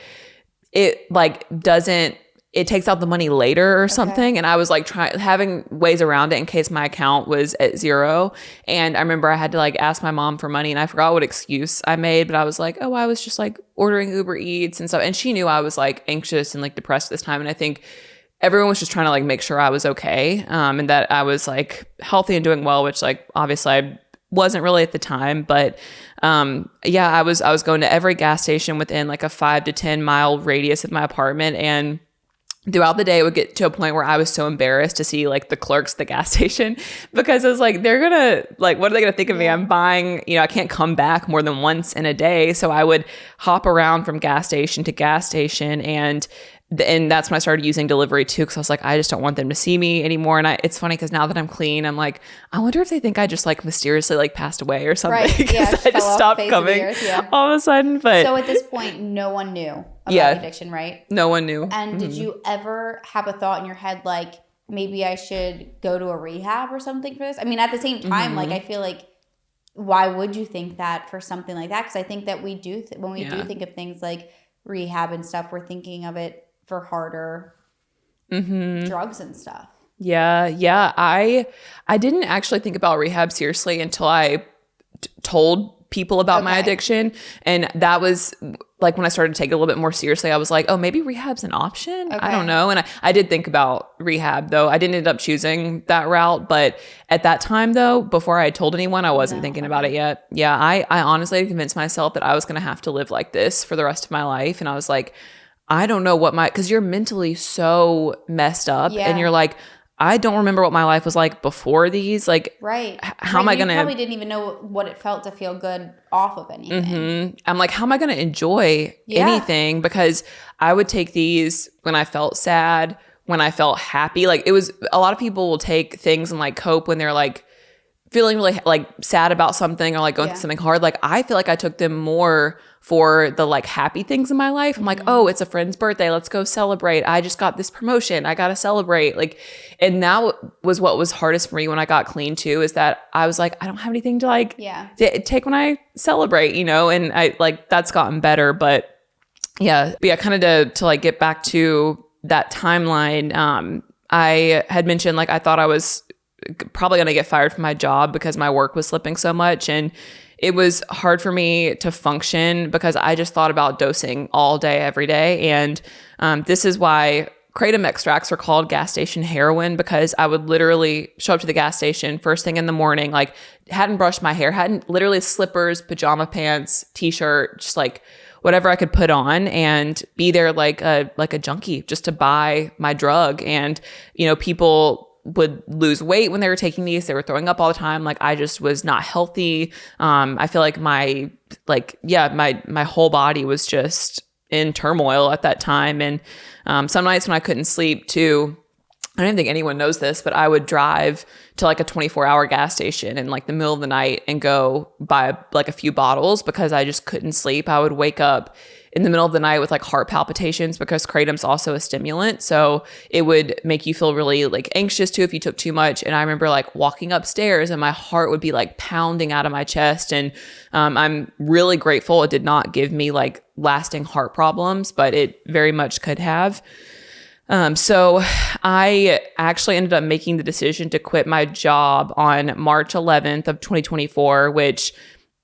it like doesn't, it takes out the money later or something. And I was like having ways around it in case my account was at 0. And I remember I had to like ask my mom for money, and I forgot what excuse I made, but I was like, oh, I was just like ordering Uber Eats and stuff. And she knew I was like anxious and like depressed this time. And I think everyone was just trying to like make sure I was okay. And that I was like healthy and doing well, which like obviously I wasn't really at the time. But I was going to every gas station within like a 5 to 10 mile radius of my apartment. And throughout the day, it would get to a point where I was so embarrassed to see like the clerks at the gas station, because I was like, they're gonna like, what are they gonna think of me? I'm buying, I can't come back more than once in a day. So I would hop around from gas station to gas station, and that's when I started using delivery too, because I was like, I just don't want them to see me anymore. And it's funny because now that I'm clean, I'm like, I wonder if they think I just like mysteriously like passed away or something. Right. Yeah, I just stopped coming all of a sudden. But so at this point, no one knew about addiction, right? No one knew. And did you ever have a thought in your head like, maybe I should go to a rehab or something for this? I mean, at the same time, like I feel like, why would you think that for something like that? Because I think that we do when we do think of things like rehab and stuff, we're thinking of it for harder drugs and stuff. Yeah. I didn't actually think about rehab seriously until I told people about my addiction. And that was like when I started to take it a little bit more seriously. I was like, oh, maybe rehab's an option. I don't know. And I did think about rehab, though. I didn't end up choosing that route. But at that time, though, before I had told anyone, I wasn't thinking about it yet. Yeah, I honestly had convinced myself that I was going to have to live like this for the rest of my life. And I was like, I don't know what because you're mentally so messed up, and you're like, I don't remember what my life was like before these. Like, right. How am I going to... You probably didn't even know what it felt to feel good off of anything. Mm-hmm. I'm like, how am I going to enjoy anything? Because I would take these when I felt sad, when I felt happy. Like, it was, a lot of people will take things and like cope when they're like feeling really like sad about something or like going through something hard. Like, I feel like I took them more for the like happy things in my life. I'm like, oh, it's a friend's birthday. Let's go celebrate. I just got this promotion. I got to celebrate. Like, and that was what was hardest for me when I got clean too, is that I was like, I don't have anything to like take when I celebrate, you know? And I like, that's gotten better, but yeah, kind of to like get back to that timeline. I had mentioned like, I thought I was probably going to get fired from my job because my work was slipping so much. And it was hard for me to function because I just thought about dosing all day, every day. And this is why kratom-extracts are called gas station heroin, because I would literally show up to the gas station first thing in the morning, like hadn't brushed my hair, hadn't literally slippers, pajama pants, t-shirt, just like whatever I could put on, and be there like a junkie just to buy my drug. And, you know, people would lose weight when they were taking these. They were throwing up all the time. Like, I just was not healthy. I feel like my whole body was just in turmoil at that time. And some nights when I couldn't sleep too, I don't think anyone knows this, but I would drive to like a 24-hour gas station in like the middle of the night and go buy like a few bottles because I just couldn't sleep. I would wake up in the middle of the night with like heart palpitations because kratom's also a stimulant. So it would make you feel really like anxious too if you took too much. And I remember like walking upstairs and my heart would be like pounding out of my chest. And I'm really grateful it did not give me like lasting heart problems, but it very much could have. So I actually ended up making the decision to quit my job on March 11th of 2024, which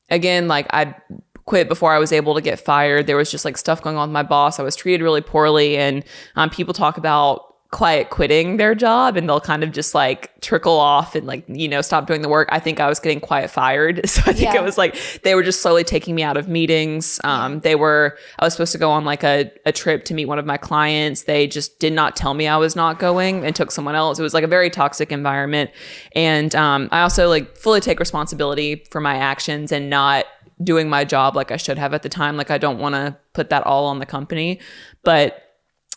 again, like I quit before I was able to get fired. There was just like stuff going on with my boss. I was treated really poorly, and people talk about quiet quitting their job and they'll kind of just like trickle off and like, you know, stop doing the work. I think I was getting quiet fired. So I think it was like, they were just slowly taking me out of meetings. I was supposed to go on like a trip to meet one of my clients. They just did not tell me I was not going and took someone else. It was like a very toxic environment. And I also like fully take responsibility for my actions and not doing my job like I should have at the time. Like, I don't want to put that all on the company, but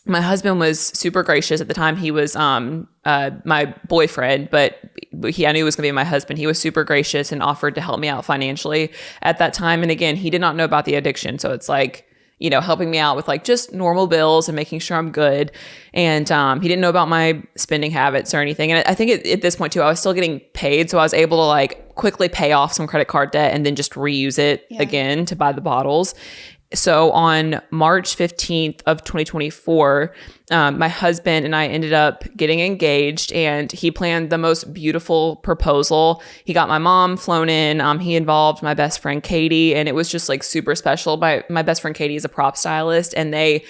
my husband was super gracious at the time. He was my boyfriend, but I knew he was going to be my husband. He was super gracious and offered to help me out financially at that time. And again, he did not know about the addiction. So it's like, you know, helping me out with like just normal bills and making sure I'm good. And he didn't know about my spending habits or anything. And I think at this point too, I was still getting paid. So I was able to like quickly pay off some credit card debt and then just reuse it again to buy the bottles. So on March 15th of 2024, my husband and I ended up getting engaged, and he planned the most beautiful proposal. He got my mom flown in. He involved my best friend, Katie, and it was just like super special. My best friend, Katie, is a prop stylist, and I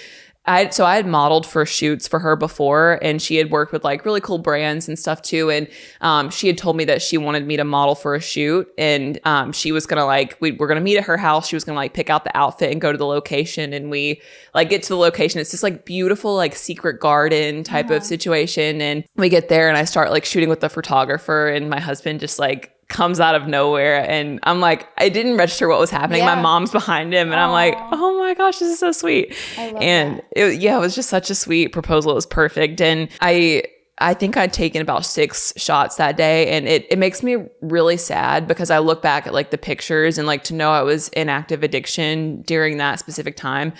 had modeled for shoots for her before, and she had worked with like really cool brands and stuff too. And she had told me that she wanted me to model for a shoot, and she was gonna like, we're gonna meet at her house. She was gonna like pick out the outfit and go to the location, and we like get to the location. It's this like beautiful like secret garden type of situation, and we get there, and I start like shooting with the photographer, and my husband just like comes out of nowhere, and I'm like, I didn't register what was happening. My mom's behind him, and I'm like, oh my gosh, this is so sweet. I love and that. It was just such a sweet proposal. It was perfect. And I think I'd taken about 6 shots that day, and it makes me really sad because I look back at like the pictures and like to know I was in active addiction during that specific time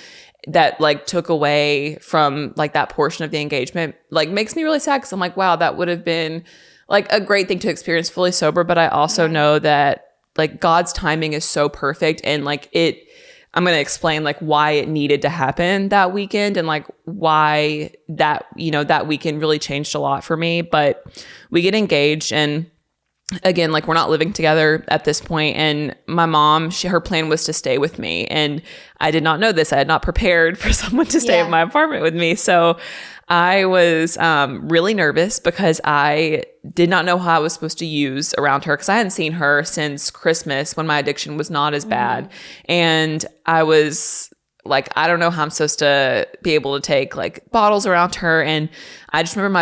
that like took away from like that portion of the engagement, like makes me really sad, because I'm like, wow, that would have been like a great thing to experience fully sober. But I also know that like God's timing is so perfect, and like I'm going to explain like why it needed to happen that weekend, and like why that weekend really changed a lot for me. But we get engaged, and again, like we're not living together at this point, and my mom, her plan was to stay with me, and I did not know this. I had not prepared for someone to stay at my apartment with me. So I was really nervous because I did not know how I was supposed to use around her, because I hadn't seen her since Christmas when my addiction was not as bad. And I was like, I don't know how I'm supposed to be able to take like bottles around her. And I just remember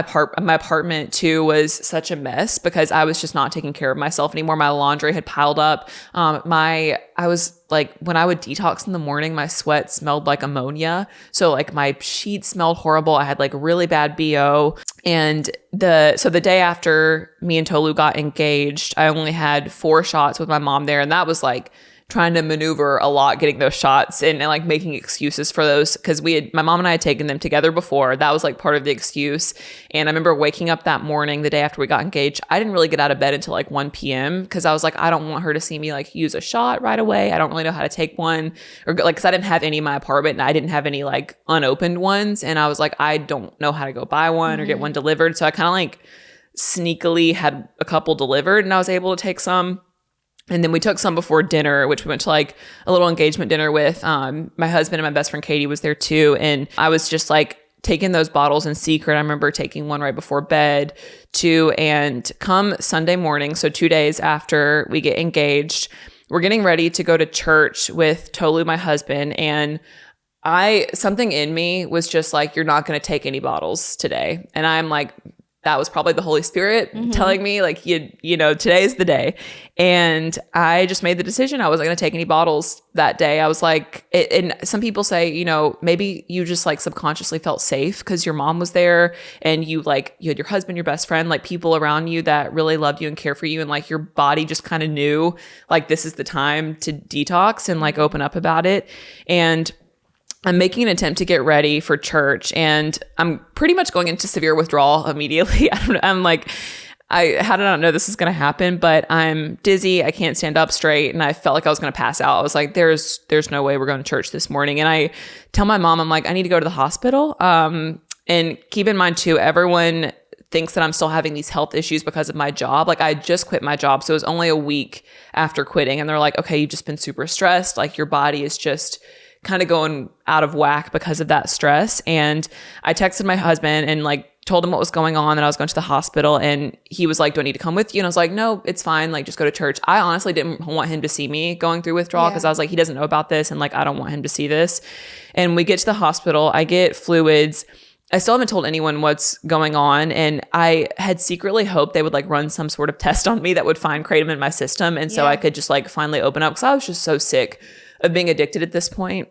my apartment too was such a mess because I was just not taking care of myself anymore. My laundry had piled up. I was like, when I would detox in the morning, my sweat smelled like ammonia. So like my sheets smelled horrible. I had like really bad BO. And the day after me and Tolu got engaged, I only had 4 shots with my mom there. And that was like trying to maneuver a lot, getting those shots and like making excuses for those. Cause my mom and I had taken them together before. That was like part of the excuse. And I remember waking up that morning, the day after we got engaged, I didn't really get out of bed until like 1 p.m. Cause I was like, I don't want her to see me like use a shot right away. I don't really know how to take one or like, cause I didn't have any in my apartment and I didn't have any like unopened ones. And I was like, I don't know how to go buy one or get one delivered. So I kind of like sneakily had a couple delivered and I was able to take some. And then we took some before dinner, which we went to like a little engagement dinner with my husband, and my best friend Katie was there too. And I was just like taking those bottles in secret. I remember taking one right before bed too. And come Sunday morning, so 2 days after we get engaged, we're getting ready to go to church with Tolu, my husband. And something in me was just like, you're not going to take any bottles today. And I'm like, that was probably the Holy Spirit telling me like, you know, today's the day. And I just made the decision. I wasn't going to take any bottles that day. I was like, and some people say, you know, maybe you just like subconsciously felt safe because your mom was there and you had your husband, your best friend, like people around you that really loved you and care for you. And like your body just kind of knew like, this is the time to detox and like open up about it. And I'm making an attempt to get ready for church and I'm pretty much going into severe withdrawal immediately. I'm like, how did I not know this is going to happen? But I'm dizzy. I can't stand up straight. And I felt like I was going to pass out. I was like, there's no way we're going to church this morning. And I tell my mom, I'm like, I need to go to the hospital. And keep in mind too, everyone thinks that I'm still having these health issues because of my job. Like I just quit my job. So it was only a week after quitting. And they're like, okay, you've just been super stressed. Like your body is just kind of going out of whack because of that stress. And I texted my husband and like told him what was going on, that I was going to the hospital. And he was like, do I need to come with you? And I was like, no, it's fine. Like just go to church. I honestly didn't want him to see me going through withdrawal because I was like, he doesn't know about this. And like, I don't want him to see this. And we get to the hospital, I get fluids. I still haven't told anyone what's going on. And I had secretly hoped they would like run some sort of test on me that would find kratom in my system. And so I could just like finally open up because I was just so sick of being addicted at this point.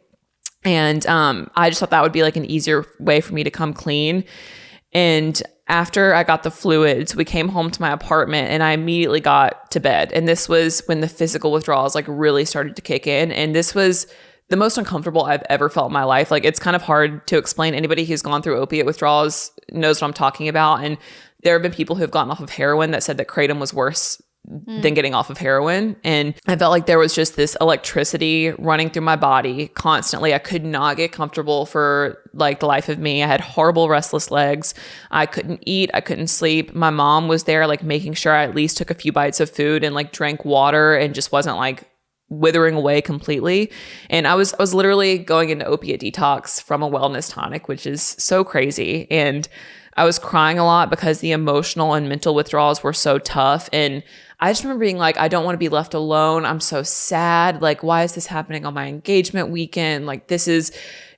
And I just thought that would be like an easier way for me to come clean. And after I got the fluids, we came home to my apartment and I immediately got to bed. And this was when the physical withdrawals like really started to kick in. And this was the most uncomfortable I've ever felt in my life. Like it's kind of hard to explain. Anybody who's gone through opiate withdrawals knows what I'm talking about. And there have been people who have gotten off of heroin that said that kratom was worse than getting off of heroin. And I felt like there was just this electricity running through my body constantly. I could not get comfortable for like the life of me. I had horrible restless legs. I couldn't eat. I couldn't sleep. My mom was there like making sure I at least took a few bites of food and like drank water and just wasn't like withering away completely. And I was literally going into opiate detox from a wellness tonic, which is so crazy. And I was crying a lot because the emotional and mental withdrawals were so tough. And I just remember being like, I don't want to be left alone. I'm so sad. Like, why is this happening on my engagement weekend? Like,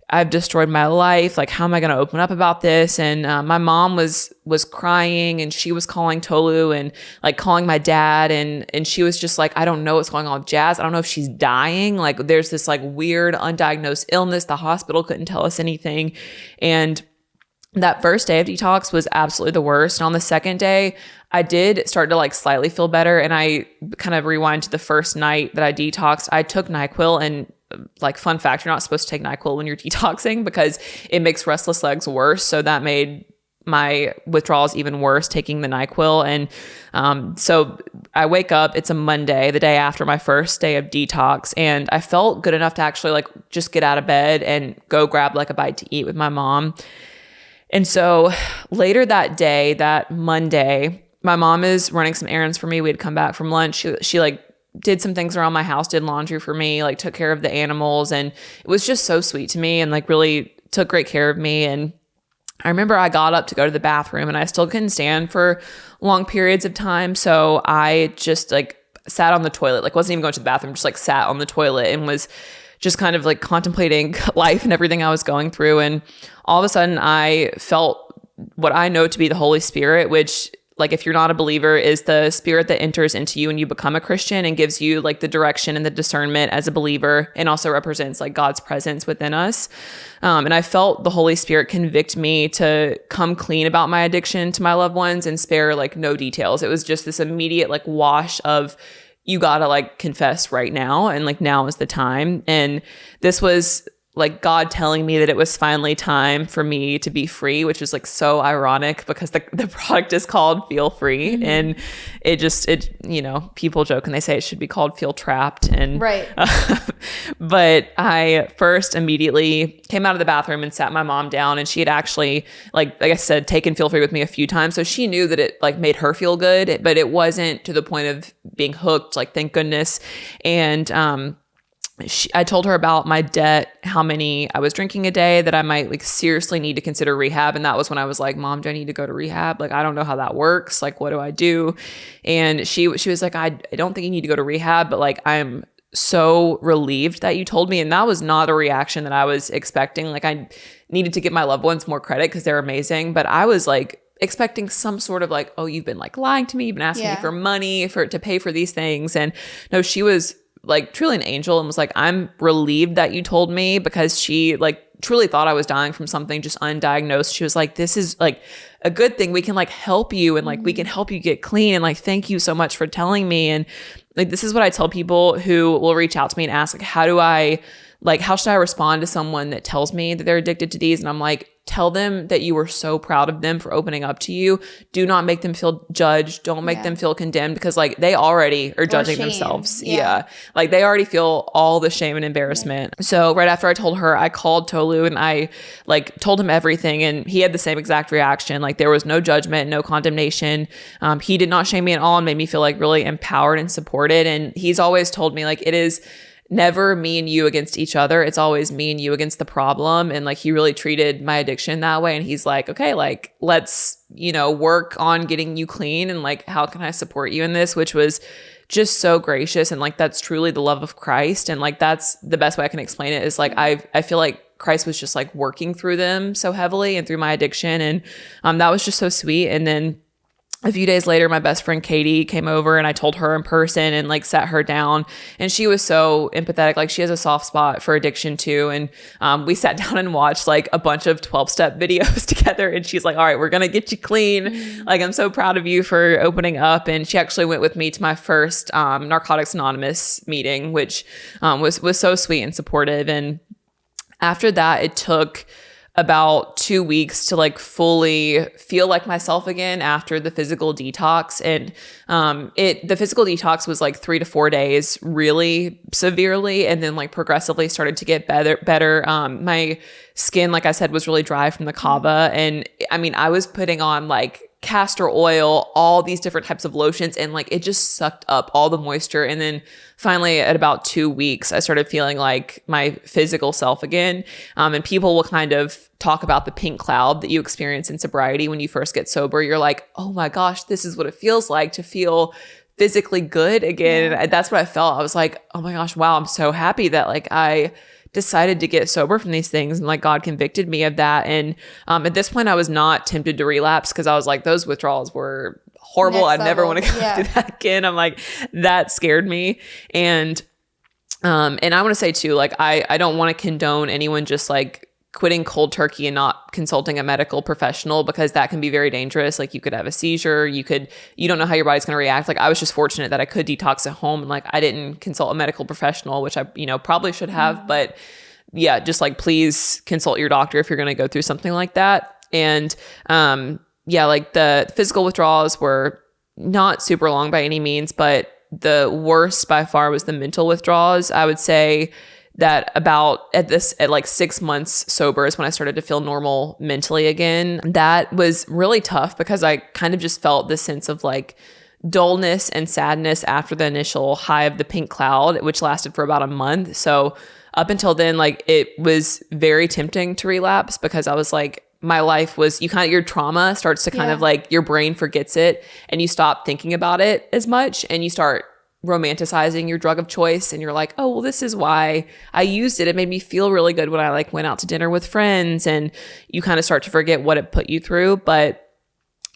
I've destroyed my life. Like, how am I going to open up about this? And my mom was crying and she was calling Tolu and like calling my dad. And she was just like, I don't know what's going on with Jazz. I don't know if she's dying. Like, there's this like weird undiagnosed illness. The hospital couldn't tell us anything. And that first day of detox was absolutely the worst. And on the second day, I did start to like slightly feel better. And I kind of rewind to the first night that I detoxed. I took NyQuil, and like fun fact, you're not supposed to take NyQuil when you're detoxing because it makes restless legs worse. So that made my withdrawals even worse, taking the NyQuil. And so I wake up, it's a Monday, the day after my first day of detox. And I felt good enough to actually like just get out of bed and go grab like a bite to eat with my mom. And so later that day, that Monday, my mom is running some errands for me. We had come back from lunch. She like did some things around my house, did laundry for me, like took care of the animals. And it was just so sweet to me and like really took great care of me. And I remember I got up to go to the bathroom and I still couldn't stand for long periods of time. So I just like sat on the toilet, like wasn't even going to the bathroom, just like sat on the toilet and was just kind of like contemplating life and everything I was going through. And all of a sudden I felt what I know to be the Holy Spirit, which, like, if you're not a believer, is the spirit that enters into you and you become a Christian and gives you like the direction and the discernment as a believer, and also represents like God's presence within us. And I felt the Holy Spirit convict me to come clean about my addiction to my loved ones and spare like no details. It was just this immediate like wash of, you gotta like confess right now, and like now is the time. And this was like God telling me that it was finally time for me to be free, which is like so ironic because the product is called Feel Free. And it you know, people joke and they say it should be called Feel Trapped. And right. But I first immediately came out of the bathroom and sat my mom down, and she had actually, like I said, taken Feel Free with me a few times. So she knew that it like made her feel good, but it wasn't to the point of being hooked, like, thank goodness. And, I told her about my debt, how many I was drinking a day, that I might like seriously need to consider rehab. And that was when I was like, Mom, do I need to go to rehab? Like, I don't know how that works. Like, what do I do? And she was like, I don't think you need to go to rehab, but like, I'm so relieved that you told me. And that was not a reaction that I was expecting. Like, I needed to give my loved ones more credit because they're amazing. But I was like expecting some sort of like, oh, you've been like lying to me. You've been asking me for money to pay for these things. And no, she was like truly an angel and was like, I'm relieved that you told me, because she like truly thought I was dying from something just undiagnosed. She was like, this is like a good thing. We can like help you, and like we can help you get clean, and like thank you so much for telling me. And like, this is what I tell people who will reach out to me and ask, like, how should I respond to someone that tells me that they're addicted to these? And I'm like, tell them that you were so proud of them for opening up to you. Do not make them feel judged. Don't make them feel condemned, because like they already are judging themselves. Yeah. Like they already feel all the shame and embarrassment. So right after I told her, I called Tolu and I like told him everything, and he had the same exact reaction. Like there was no judgment, no condemnation. He did not shame me at all and made me feel like really empowered and supported. And he's always told me like, it is never me and you against each other. It's always me and you against the problem. And like, he really treated my addiction that way. And he's like, okay, like, let's, you know, work on getting you clean. And like, how can I support you in this? Which was just so gracious. And like, that's truly the love of Christ. And like, that's the best way I can explain it, is like, I feel like Christ was just like working through them so heavily and through my addiction. And that was just so sweet. And then a few days later, my best friend Katie came over, and I told her in person and like sat her down, and she was so empathetic. Like she has a soft spot for addiction too. And we sat down and watched like a bunch of 12-step videos together. And she's like, all right, we're going to get you clean. Like, I'm so proud of you for opening up. And she actually went with me to my first Narcotics Anonymous meeting, which was so sweet and supportive. And after that, it took about 2 weeks to like fully feel like myself again after the physical detox. And the physical detox was like 3 to 4 days really severely, and then like progressively started to get better. My skin, like I said, was really dry from the kava. And I mean, I was putting on like castor oil, all these different types of lotions, and like it just sucked up all the moisture. And then finally at about 2 weeks, I started feeling like my physical self again. And people will kind of talk about the pink cloud that you experience in sobriety when you first get sober. You're like, oh my gosh, this is what it feels like to feel physically good again. And that's what I felt. I was like, oh my gosh, wow, I'm so happy that like I decided to get sober from these things, and like God convicted me of that. And at this point I was not tempted to relapse, because I was like, those withdrawals were horrible. I never want to go through that again. I'm like, that scared me. And I want to say too, like I don't want to condone anyone just like quitting cold turkey and not consulting a medical professional, because that can be very dangerous. Like you could have a seizure, you don't know how your body's going to react. Like I was just fortunate that I could detox at home, and like I didn't consult a medical professional, which I, you know, probably should have. But yeah, just like, please consult your doctor if you're going to go through something like that. And yeah, like the physical withdrawals were not super long by any means, but the worst by far was the mental withdrawals. I would say that at like 6 months sober is when I started to feel normal mentally again. That was really tough, because I kind of just felt this sense of like dullness and sadness after the initial high of the pink cloud, which lasted for about a month. So up until then, like it was very tempting to relapse, because I was like, my life was, your trauma starts to kind of like, your brain forgets it and you stop thinking about it as much, and you start romanticizing your drug of choice, and you're like, oh, well, this is why I used it. It made me feel really good when I like went out to dinner with friends, and you kind of start to forget what it put you through. But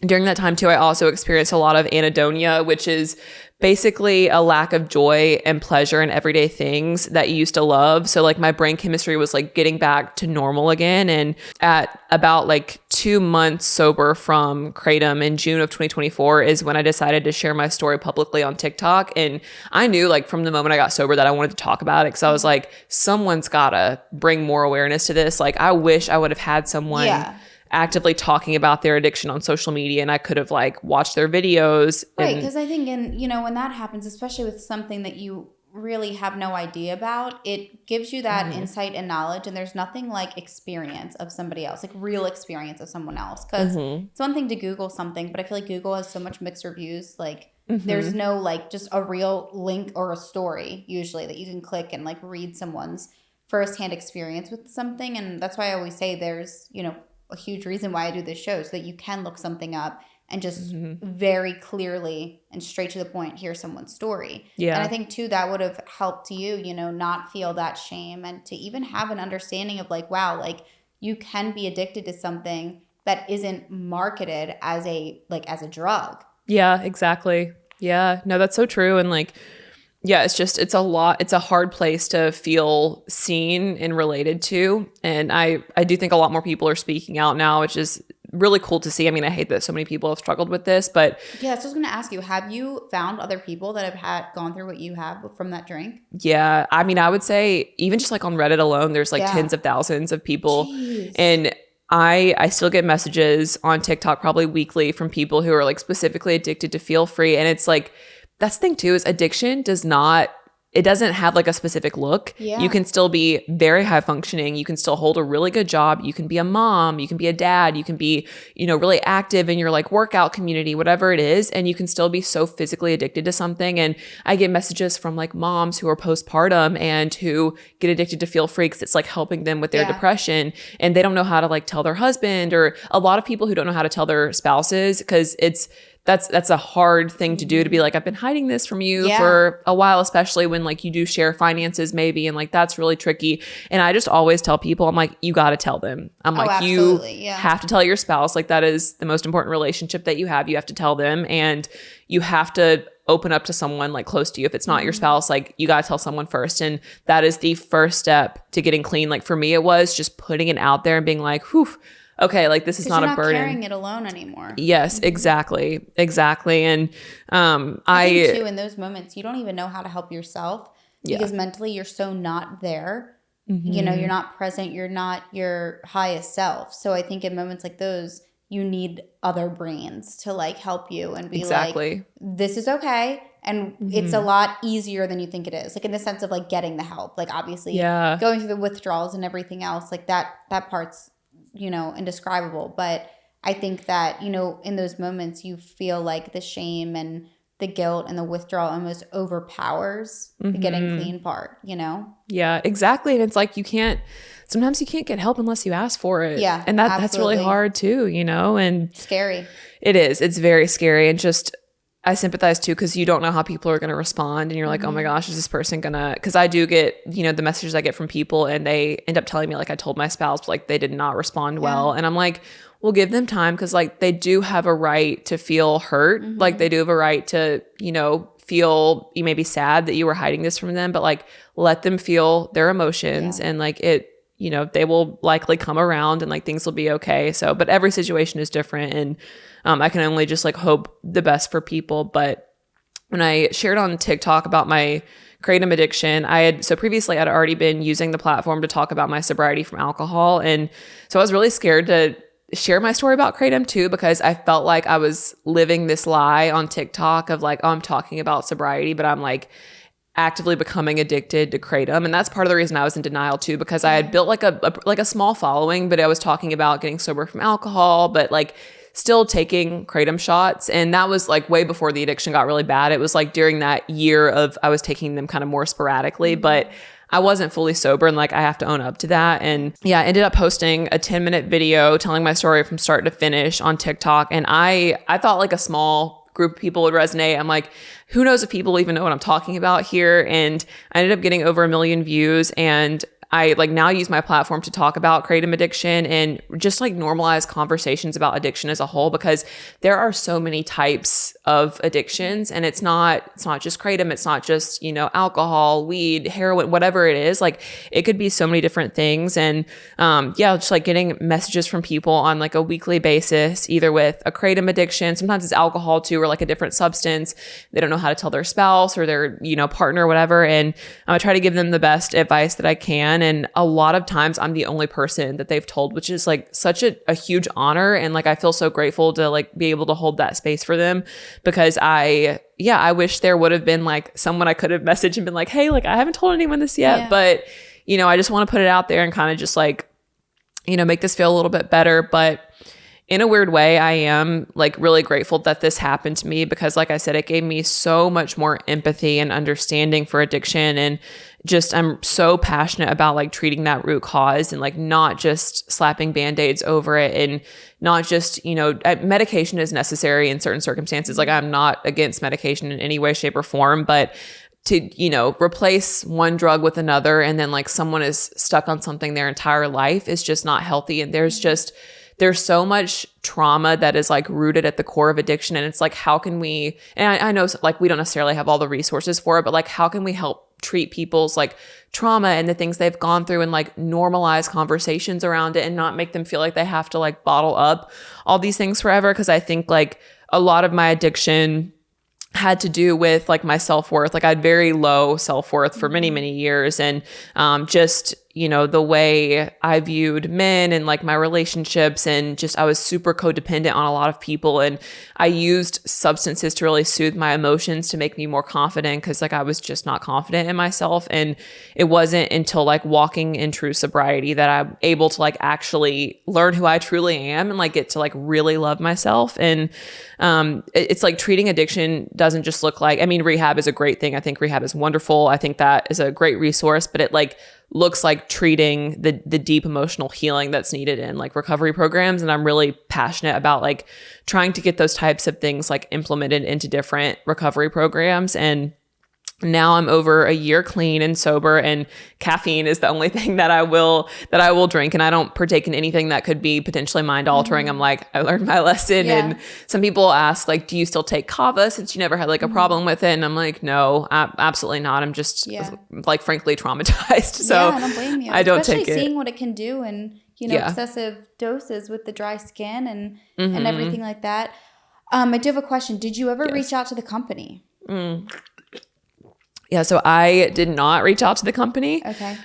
during that time too, I also experienced a lot of anhedonia, which is basically a lack of joy and pleasure in everyday things that you used to love. So like my brain chemistry was like getting back to normal again. And at about like 2 months sober from kratom in June of 2024 is when I decided to share my story publicly on TikTok. And I knew like from the moment I got sober that I wanted to talk about it, because I was like, someone's gotta bring more awareness to this. Like I wish I would have had someone actively talking about their addiction on social media, and I could have like watched their videos. Right, because I think when that happens, especially with something that you really have no idea about, it gives you that insight and knowledge, and there's nothing like experience of somebody else, like real experience of someone else. Because it's one thing to Google something, but I feel like Google has so much mixed reviews. Like there's no like just a real link or a story usually that you can click and like read someone's firsthand experience with something. And that's why I always say there's, a huge reason why I do this show, so that you can look something up and just very clearly and straight to the point hear someone's story. Yeah. And I think too that would have helped you, not feel that shame, and to even have an understanding of like, wow, like you can be addicted to something that isn't marketed as a drug. Yeah, exactly. Yeah, no, that's so true. And like, yeah, it's a hard place to feel seen and related to. And I do think a lot more people are speaking out now, which is really cool to see. I mean, I hate that so many people have struggled with this, but yeah, so I was going to ask you, have you found other people that have gone through what you have from that drink? Yeah. I mean, I would say even just like on Reddit alone, there's like tens of thousands of people. Jeez. And I still get messages on TikTok probably weekly from people who are like specifically addicted to Feel Free. And it's like, that's the thing too, is addiction doesn't have like a specific look. Yeah. You can still be very high functioning. You can still hold a really good job. You can be a mom. You can be a dad. You can be, really active in your like workout community, whatever it is. And you can still be so physically addicted to something. And I get messages from like moms who are postpartum and who get addicted to Feel Free because it's like helping them with their depression. And they don't know how to like tell their husband, or a lot of people who don't know how to tell their spouses, because that's a hard thing to do, to be like, I've been hiding this from you for a while, especially when like you do share finances maybe, and like that's really tricky. And I just always tell people, I'm like, you got to tell them. I'm like, you have to tell your spouse. Like that is the most important relationship that you have. You have to tell them, and you have to open up to someone like close to you. If it's not your spouse, like you got to tell someone first. And that is the first step to getting clean. Like for me, it was just putting it out there and being like, whew, okay, like this is not a burden. You're not carrying it alone anymore. Yes, exactly. And I think too, in those moments, you don't even know how to help yourself, because mentally you're so not there. You're not present. You're not your highest self. So I think in moments like those, you need other brains to like help you and be like, this is okay. And it's a lot easier than you think it is. Like in the sense of like getting the help, like obviously going through the withdrawals and everything else, like that part's, indescribable. But I think that, in those moments you feel like the shame and the guilt and the withdrawal almost overpowers the getting clean part, Yeah, exactly. And it's like sometimes you can't get help unless you ask for it. Yeah. And that's really hard too, and scary. It is. It's very scary. And just, I sympathize too, because you don't know how people are going to respond, and you're like, oh my gosh, is this person gonna, because I do get, the messages I get from people, and they end up telling me like, I told my spouse, but like they did not respond well. And I'm like, well, give them time, because like they do have a right to feel hurt. Like they do have a right to, feel, you may be sad that you were hiding this from them, but like let them feel their emotions, and like it, they will likely come around, and like things will be okay. So, but every situation is different, and I can only just like hope the best for people. But when I shared on TikTok about my kratom addiction, previously I'd already been using the platform to talk about my sobriety from alcohol. And so I was really scared to share my story about kratom too, because I felt like I was living this lie on TikTok of like, oh, I'm talking about sobriety, but I'm like actively becoming addicted to kratom. And that's part of the reason I was in denial too, because I had built like a small following, but I was talking about getting sober from alcohol, but like still taking kratom shots. And that was like way before the addiction got really bad. It was like during that year of, I was taking them kind of more sporadically, but I wasn't fully sober, and like I have to own up to that. And I ended up posting a 10-minute video telling my story from start to finish on TikTok. And I thought like a small group of people would resonate. I'm like, who knows if people even know what I'm talking about here? And I ended up getting over 1 million views, and I like now use my platform to talk about kratom addiction and just like normalize conversations about addiction as a whole, because there are so many types of addictions, and it's not just kratom. It's not just, you know, alcohol, weed, heroin, whatever it is. Like it could be so many different things. And just like getting messages from people on like a weekly basis, either with a kratom addiction, sometimes it's alcohol too, or like a different substance. They don't know how to tell their spouse or their, you know, partner or whatever. And I try to give them the best advice that I can. And a lot of times I'm the only person that they've told, which is like such a huge honor. And like, I feel so grateful to like be able to hold that space for them, because I wish there would have been like someone I could have messaged and been like, hey, like I haven't told anyone this yet, but you know, I just want to put it out there and kind of just like, you know, make this feel a little bit better. But in a weird way, I am like really grateful that this happened to me, because like I said, it gave me so much more empathy and understanding for addiction. And just, I'm so passionate about like treating that root cause and like not just slapping band-aids over it, and not just, you know, medication is necessary in certain circumstances. Like I'm not against medication in any way, shape or form, but to, you know, replace one drug with another and then like someone is stuck on something their entire life is just not healthy. And there's so much trauma that is like rooted at the core of addiction. And it's like, how can we, and I know like we don't necessarily have all the resources for it, but like, how can we help treat people's like trauma and the things they've gone through and like normalize conversations around it and not make them feel like they have to like bottle up all these things forever? Cause I think like a lot of my addiction had to do with like my self-worth. Like I had very low self-worth for many, many years. And just, you know, the way I viewed men and like my relationships, and just I was super codependent on a lot of people. And I used substances to really soothe my emotions to make me more confident, because like I was just not confident in myself. And it wasn't until like walking in true sobriety that I'm able to like actually learn who I truly am and like get to like really love myself. And it's like treating addiction doesn't just look like, I mean, rehab is a great thing. I think rehab is wonderful. I think that is a great resource, but it like looks like treating the deep emotional healing that's needed in like recovery programs. And I'm really passionate about like trying to get those types of things like implemented into different recovery programs. And now I'm over a year clean and sober, and caffeine is the only thing that I will drink. And I don't partake in anything that could be potentially mind altering. I'm like, I learned my lesson. Yeah. And some people ask like, do you still take kava since you never had like a problem with it? And I'm like, no, absolutely not. I'm just like frankly traumatized. So I don't blame you. I don't take it. Especially seeing what it can do and, you know, excessive doses with the dry skin and everything like that. I do have a question. Did you ever reach out to the company? Yeah, so I did not reach out to the company. Okay.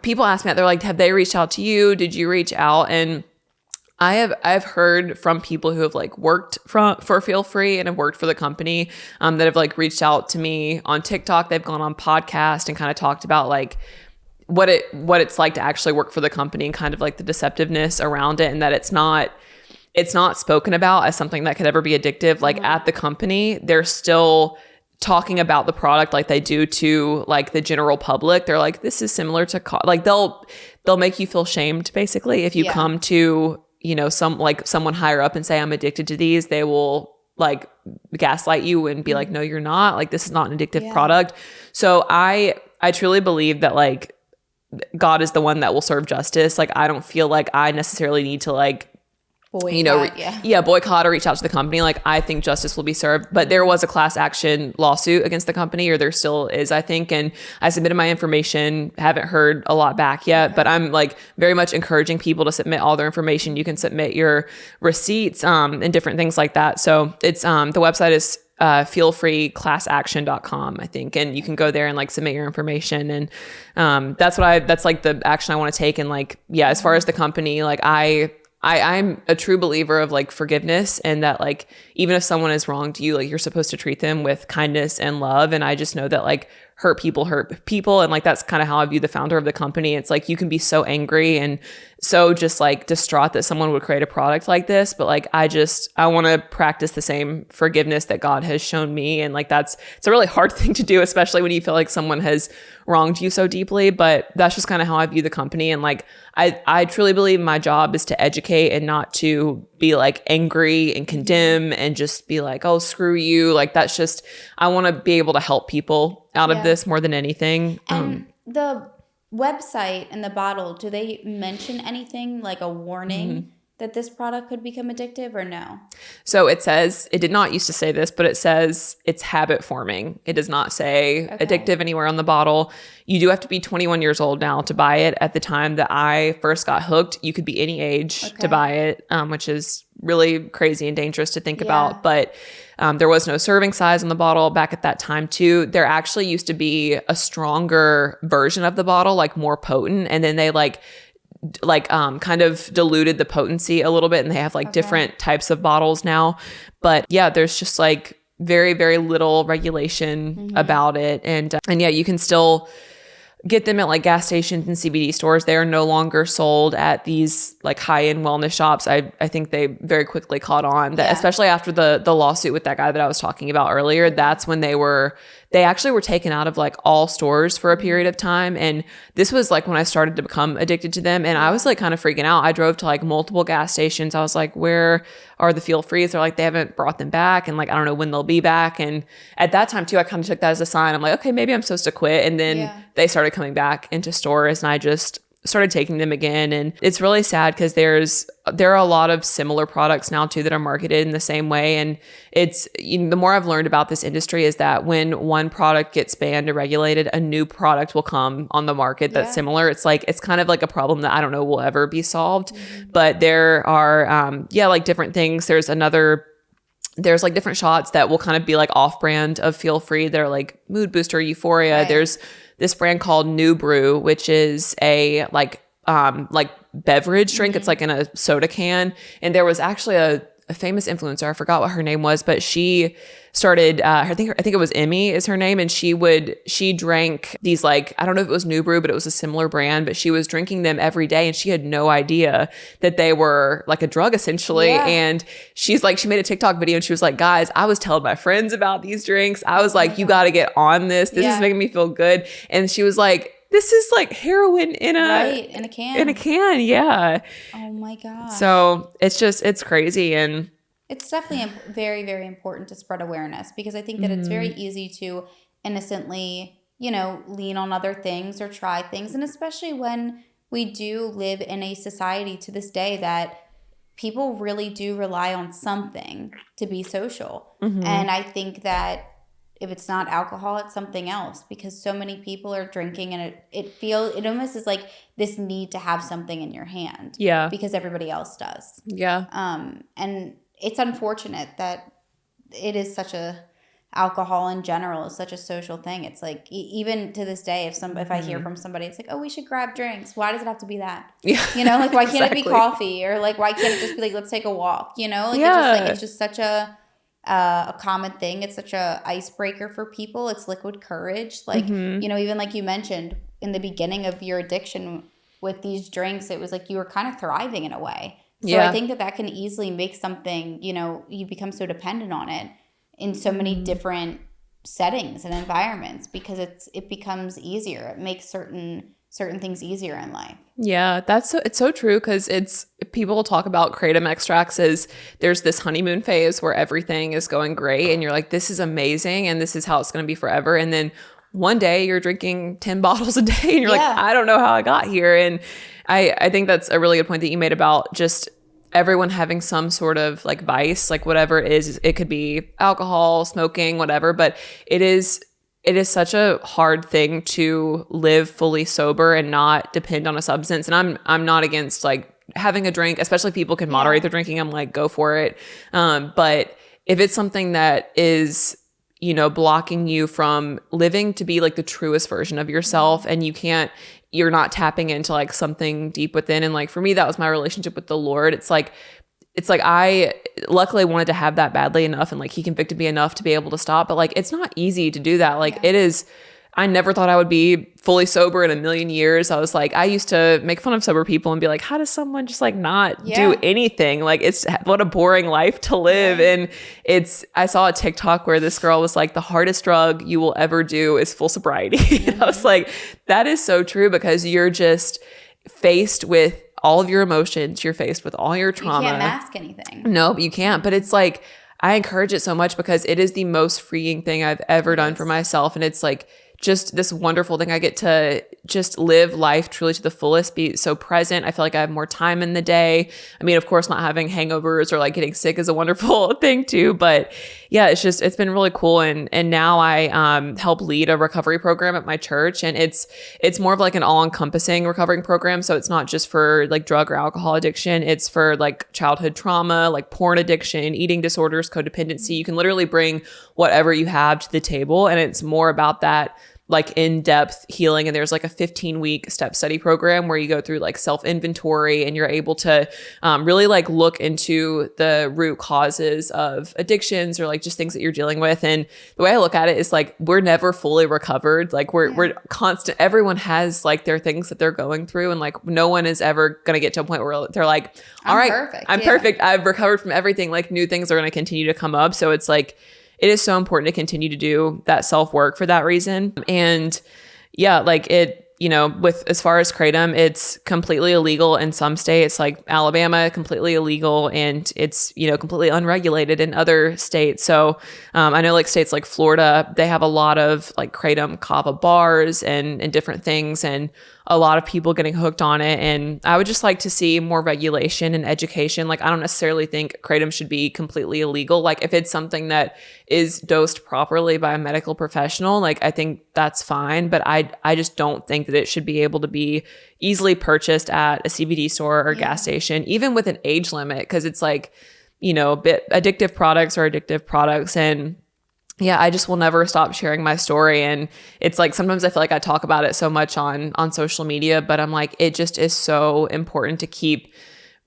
People ask me that. They're like, have they reached out to you? Did you reach out? And I've heard from people who have like worked for Feel Free and have worked for the company that have like reached out to me on TikTok. They've gone on podcast and kind of talked about like what it's like to actually work for the company and kind of like the deceptiveness around it, and that it's not spoken about as something that could ever be addictive. Like at the company, they're still talking about the product like they do to like the general public. They're like, this is similar to like they'll make you feel shamed basically if you come to, you know, someone higher up and say I'm addicted to these. They will like gaslight you and be like, no, you're not. Like this is not an addictive product. So I truly believe that like God is the one that will serve justice. Like I don't feel like I necessarily need to like boycott or reach out to the company. Like I think justice will be served. But there was a class action lawsuit against the company, or there still is, I think. And I submitted my information, haven't heard a lot back yet, but I'm like very much encouraging people to submit all their information. You can submit your receipts and different things like that. So it's the website is feelfreeclassaction.com, I think. And you can go there and like submit your information. And that's like the action I want to take. And like, as far as the company, like I'm a true believer of like forgiveness, and that like even if someone has wronged you, like you're supposed to treat them with kindness and love. And I just know that like hurt people. And like, that's kind of how I view the founder of the company. It's like, you can be so angry and so just like distraught that someone would create a product like this. But like, I want to practice the same forgiveness that God has shown me. And like, it's a really hard thing to do, especially when you feel like someone has wronged you so deeply. But that's just kind of how I view the company. And like, I truly believe my job is to educate and not to be like angry and condemn and just be like, oh, screw you. Like, that's just, I want to be able to help people out of this more than anything. And the website and the bottle, do they mention anything like a warning that this product could become addictive or no? So it says, it did not used to say this, but it says it's habit forming. It does not say addictive anywhere on the bottle. You do have to be 21 years old now to buy it. At the time that I first got hooked, you could be any age to buy it, which is really crazy and dangerous to think about. But there was no serving size on the bottle back at that time too. There actually used to be a stronger version of the bottle, like more potent. And then they kind of diluted the potency a little bit, and they have like different types of bottles now. But yeah, there's just like very, very little regulation about it. And yeah, you can still get them at like gas stations and CBD stores. They are no longer sold at these like high-end wellness shops. I think they very quickly caught on that, especially after the lawsuit with that guy that I was talking about earlier. That's when they actually were taken out of like all stores for a period of time. And this was like when I started to become addicted to them. And I was like kind of freaking out. I drove to like multiple gas stations. I was like, where are the feel frees? They're like, they haven't brought them back. And like, I don't know when they'll be back. And at that time too, I kind of took that as a sign. I'm like, okay, maybe I'm supposed to quit. And then they started coming back into stores, and I just started taking them again. And it's really sad because there are a lot of similar products now too that are marketed in the same way. And it's, the more I've learned about this industry is that when one product gets banned or regulated, a new product will come on the market that's similar. It's like, it's kind of like a problem that I don't know will ever be solved. But there are, like different things. There's like different shots that will kind of be like off-brand of Feel Free. They're like mood booster, euphoria. There's this brand called New Brew, which is a like beverage drink. It's like in a soda can. And there was actually a famous influencer. I forgot what her name was, but she started, I think it was Emmy is her name. And she drank these like, I don't know if it was New Brew, but it was a similar brand, but she was drinking them every day. And she had no idea that they were like a drug essentially. And she's like, she made a TikTok video and she was like, guys, I was telling my friends about these drinks. I was like, you got to get on this. This is making me feel good. And she was like, this is like heroin in a can. In a can, yeah. Oh my gosh. So it's crazy. And it's definitely very, very important to spread awareness, because I think that it's very easy to innocently, lean on other things or try things. And especially when we do live in a society to this day that people really do rely on something to be social. And I think that if it's not alcohol, it's something else, because so many people are drinking and it almost is like this need to have something in your hand. Yeah. Because everybody else does. Yeah. And it's unfortunate that it is alcohol in general is such a social thing. It's like, even to this day, if I hear from somebody, it's like, oh, we should grab drinks. Why does it have to be that? Yeah. Like, why can't it be coffee? Or like, why can't it just be like, let's take a walk? It's just such a common thing. It's such a icebreaker for people. It's liquid courage. Like, even like you mentioned in the beginning of your addiction with these drinks, it was like you were kind of thriving in a way. So I think that can easily make something, you become so dependent on it in so many different settings and environments, because it becomes easier. It makes certain things easier in life. Yeah, it's so true, because people talk about kratom extracts as there's this honeymoon phase where everything is going great and you're like, this is amazing and this is how it's going to be forever. And then one day you're drinking 10 bottles a day and you're like, I don't know how I got here. And I think that's a really good point that you made about just everyone having some sort of like vice, like whatever it is. It could be alcohol, smoking, whatever, but it is such a hard thing to live fully sober and not depend on a substance. And I'm not against like having a drink, especially if people can moderate their drinking. I'm like, go for it. But if it's something that is, blocking you from living to be like the truest version of yourself, and you're not tapping into like something deep within. And like, for me, that was my relationship with the Lord. It's like I luckily wanted to have that badly enough, and like he convicted me enough to be able to stop, but like it's not easy to do that. Like it is, I never thought I would be fully sober in a million years. I was like, I used to make fun of sober people and be like, how does someone just like not do anything? Like, it's what a boring life to live. And I saw a TikTok where this girl was like, the hardest drug you will ever do is full sobriety. And I was like, that is so true, because you're just faced with all of your emotions. You're faced with all your trauma. You can't mask anything. No, you can't. But it's like, I encourage it so much because it is the most freeing thing I've ever done for myself. And it's like just this wonderful thing. I get to just live life truly to the fullest, be so present. I feel like I have more time in the day. I mean, of course, not having hangovers or like getting sick is a wonderful thing too. But yeah, it's been really cool. And now I help lead a recovery program at my church. And it's more of like an all-encompassing recovering program. So it's not just for like drug or alcohol addiction. It's for like childhood trauma, like porn addiction, eating disorders, codependency. You can literally bring whatever you have to the table. And it's more about that like in-depth healing. And there's like a 15-week step study program where you go through like self-inventory, and you're able to really like look into the root causes of addictions or like just things that you're dealing with. And the way I look at it is like, we're never fully recovered. Like we're constant. Everyone has like their things that they're going through, and like no one is ever going to get to a point where they're like, all right, I'm perfect. I've recovered from everything. Like new things are going to continue to come up. So it's like, it is so important to continue to do that self-work for that reason. And yeah, like it, with as far as kratom, it's completely illegal in some states, like Alabama, completely illegal, and it's, completely unregulated in other states. So I know like states like Florida, they have a lot of like kratom kava bars and different things, and a lot of people getting hooked on it. And I would just like to see more regulation and education. Like, I don't necessarily think kratom should be completely illegal. Like if it's something that is dosed properly by a medical professional, like I think that's fine. But I just don't think that it should be able to be easily purchased at a CBD store or gas station, even with an age limit. Cause it's like, addictive products are addictive products. And yeah, I just will never stop sharing my story. And it's like, sometimes I feel like I talk about it so much on social media, but I'm like, it just is so important to keep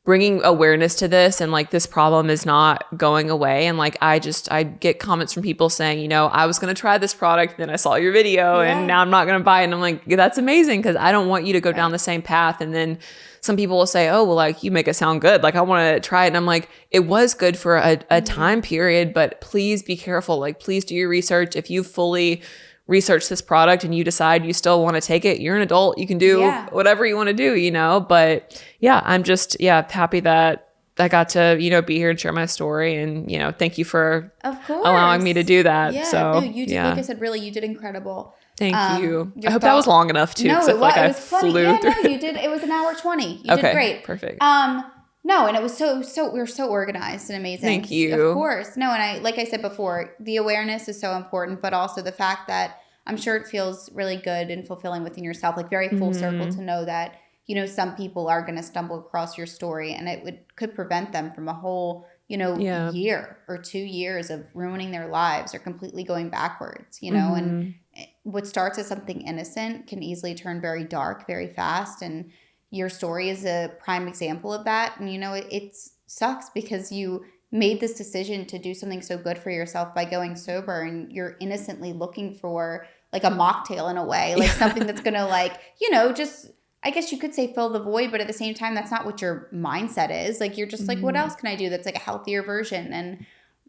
bringing awareness to this. And like, this problem is not going away. And like, I get comments from people saying, I was going to try this product, then I saw your video and now I'm not going to buy it. And I'm like, that's amazing. Cause I don't want you to go down the same path. And then some people will say, oh, well, like you make it sound good. Like I want to try it. And I'm like, it was good for a time period, but please be careful. Like, please do your research. If you fully research this product and you decide you still want to take it, you're an adult. You can do whatever you want to do, but yeah, I'm just, happy that I got to, be here and share my story. And, thank you for allowing me to do that. Yeah, so no, you did, like I said, really, you did incredible. Thank you. I hope that was long enough too. No, I feel like I flew through. No, you did. It was 1:20. You did great. Perfect. No, and it was so we were so organized and amazing. Thank you. Of course. No, and like I said before, the awareness is so important, but also the fact that I'm sure it feels really good and fulfilling within yourself, like very full circle to know that, some people are going to stumble across your story, and it could prevent them from a whole, year or 2 years of ruining their lives or completely going backwards, and what starts as something innocent can easily turn very dark very fast. And your story is a prime example of that. And, it sucks because you made this decision to do something so good for yourself by going sober, and you're innocently looking for like a mocktail in a way, like something that's going to like, just, I guess you could say fill the void, but at the same time, that's not what your mindset is. Like, you're just like, what else can I do that's like a healthier version? And,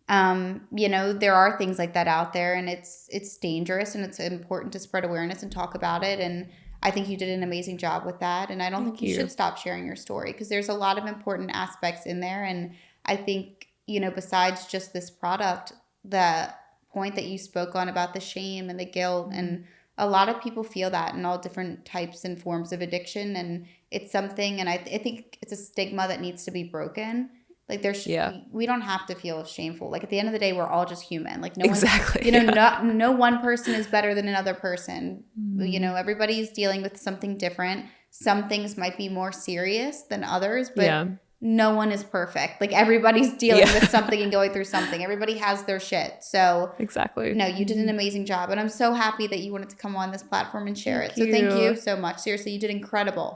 there are things like that out there, and it's dangerous, and it's important to spread awareness and talk about it. And I think you did an amazing job with that. And I don't think you should stop sharing your story, because there's a lot of important aspects in there. And I think, besides just this product, the point that you spoke on about the shame and the guilt, and a lot of people feel that in all different types and forms of addiction. And it's something, and I think it's a stigma that needs to be broken. Like we don't have to feel shameful. Like at the end of the day, we're all just human. Like no one, no one person is better than another person. Everybody's dealing with something different. Some things might be more serious than others, but no one is perfect. Like everybody's dealing with something and going through something. Everybody has their shit. So exactly. No, you did an amazing job. And I'm so happy that you wanted to come on this platform and share it. So thank you so much. Seriously, you did incredible.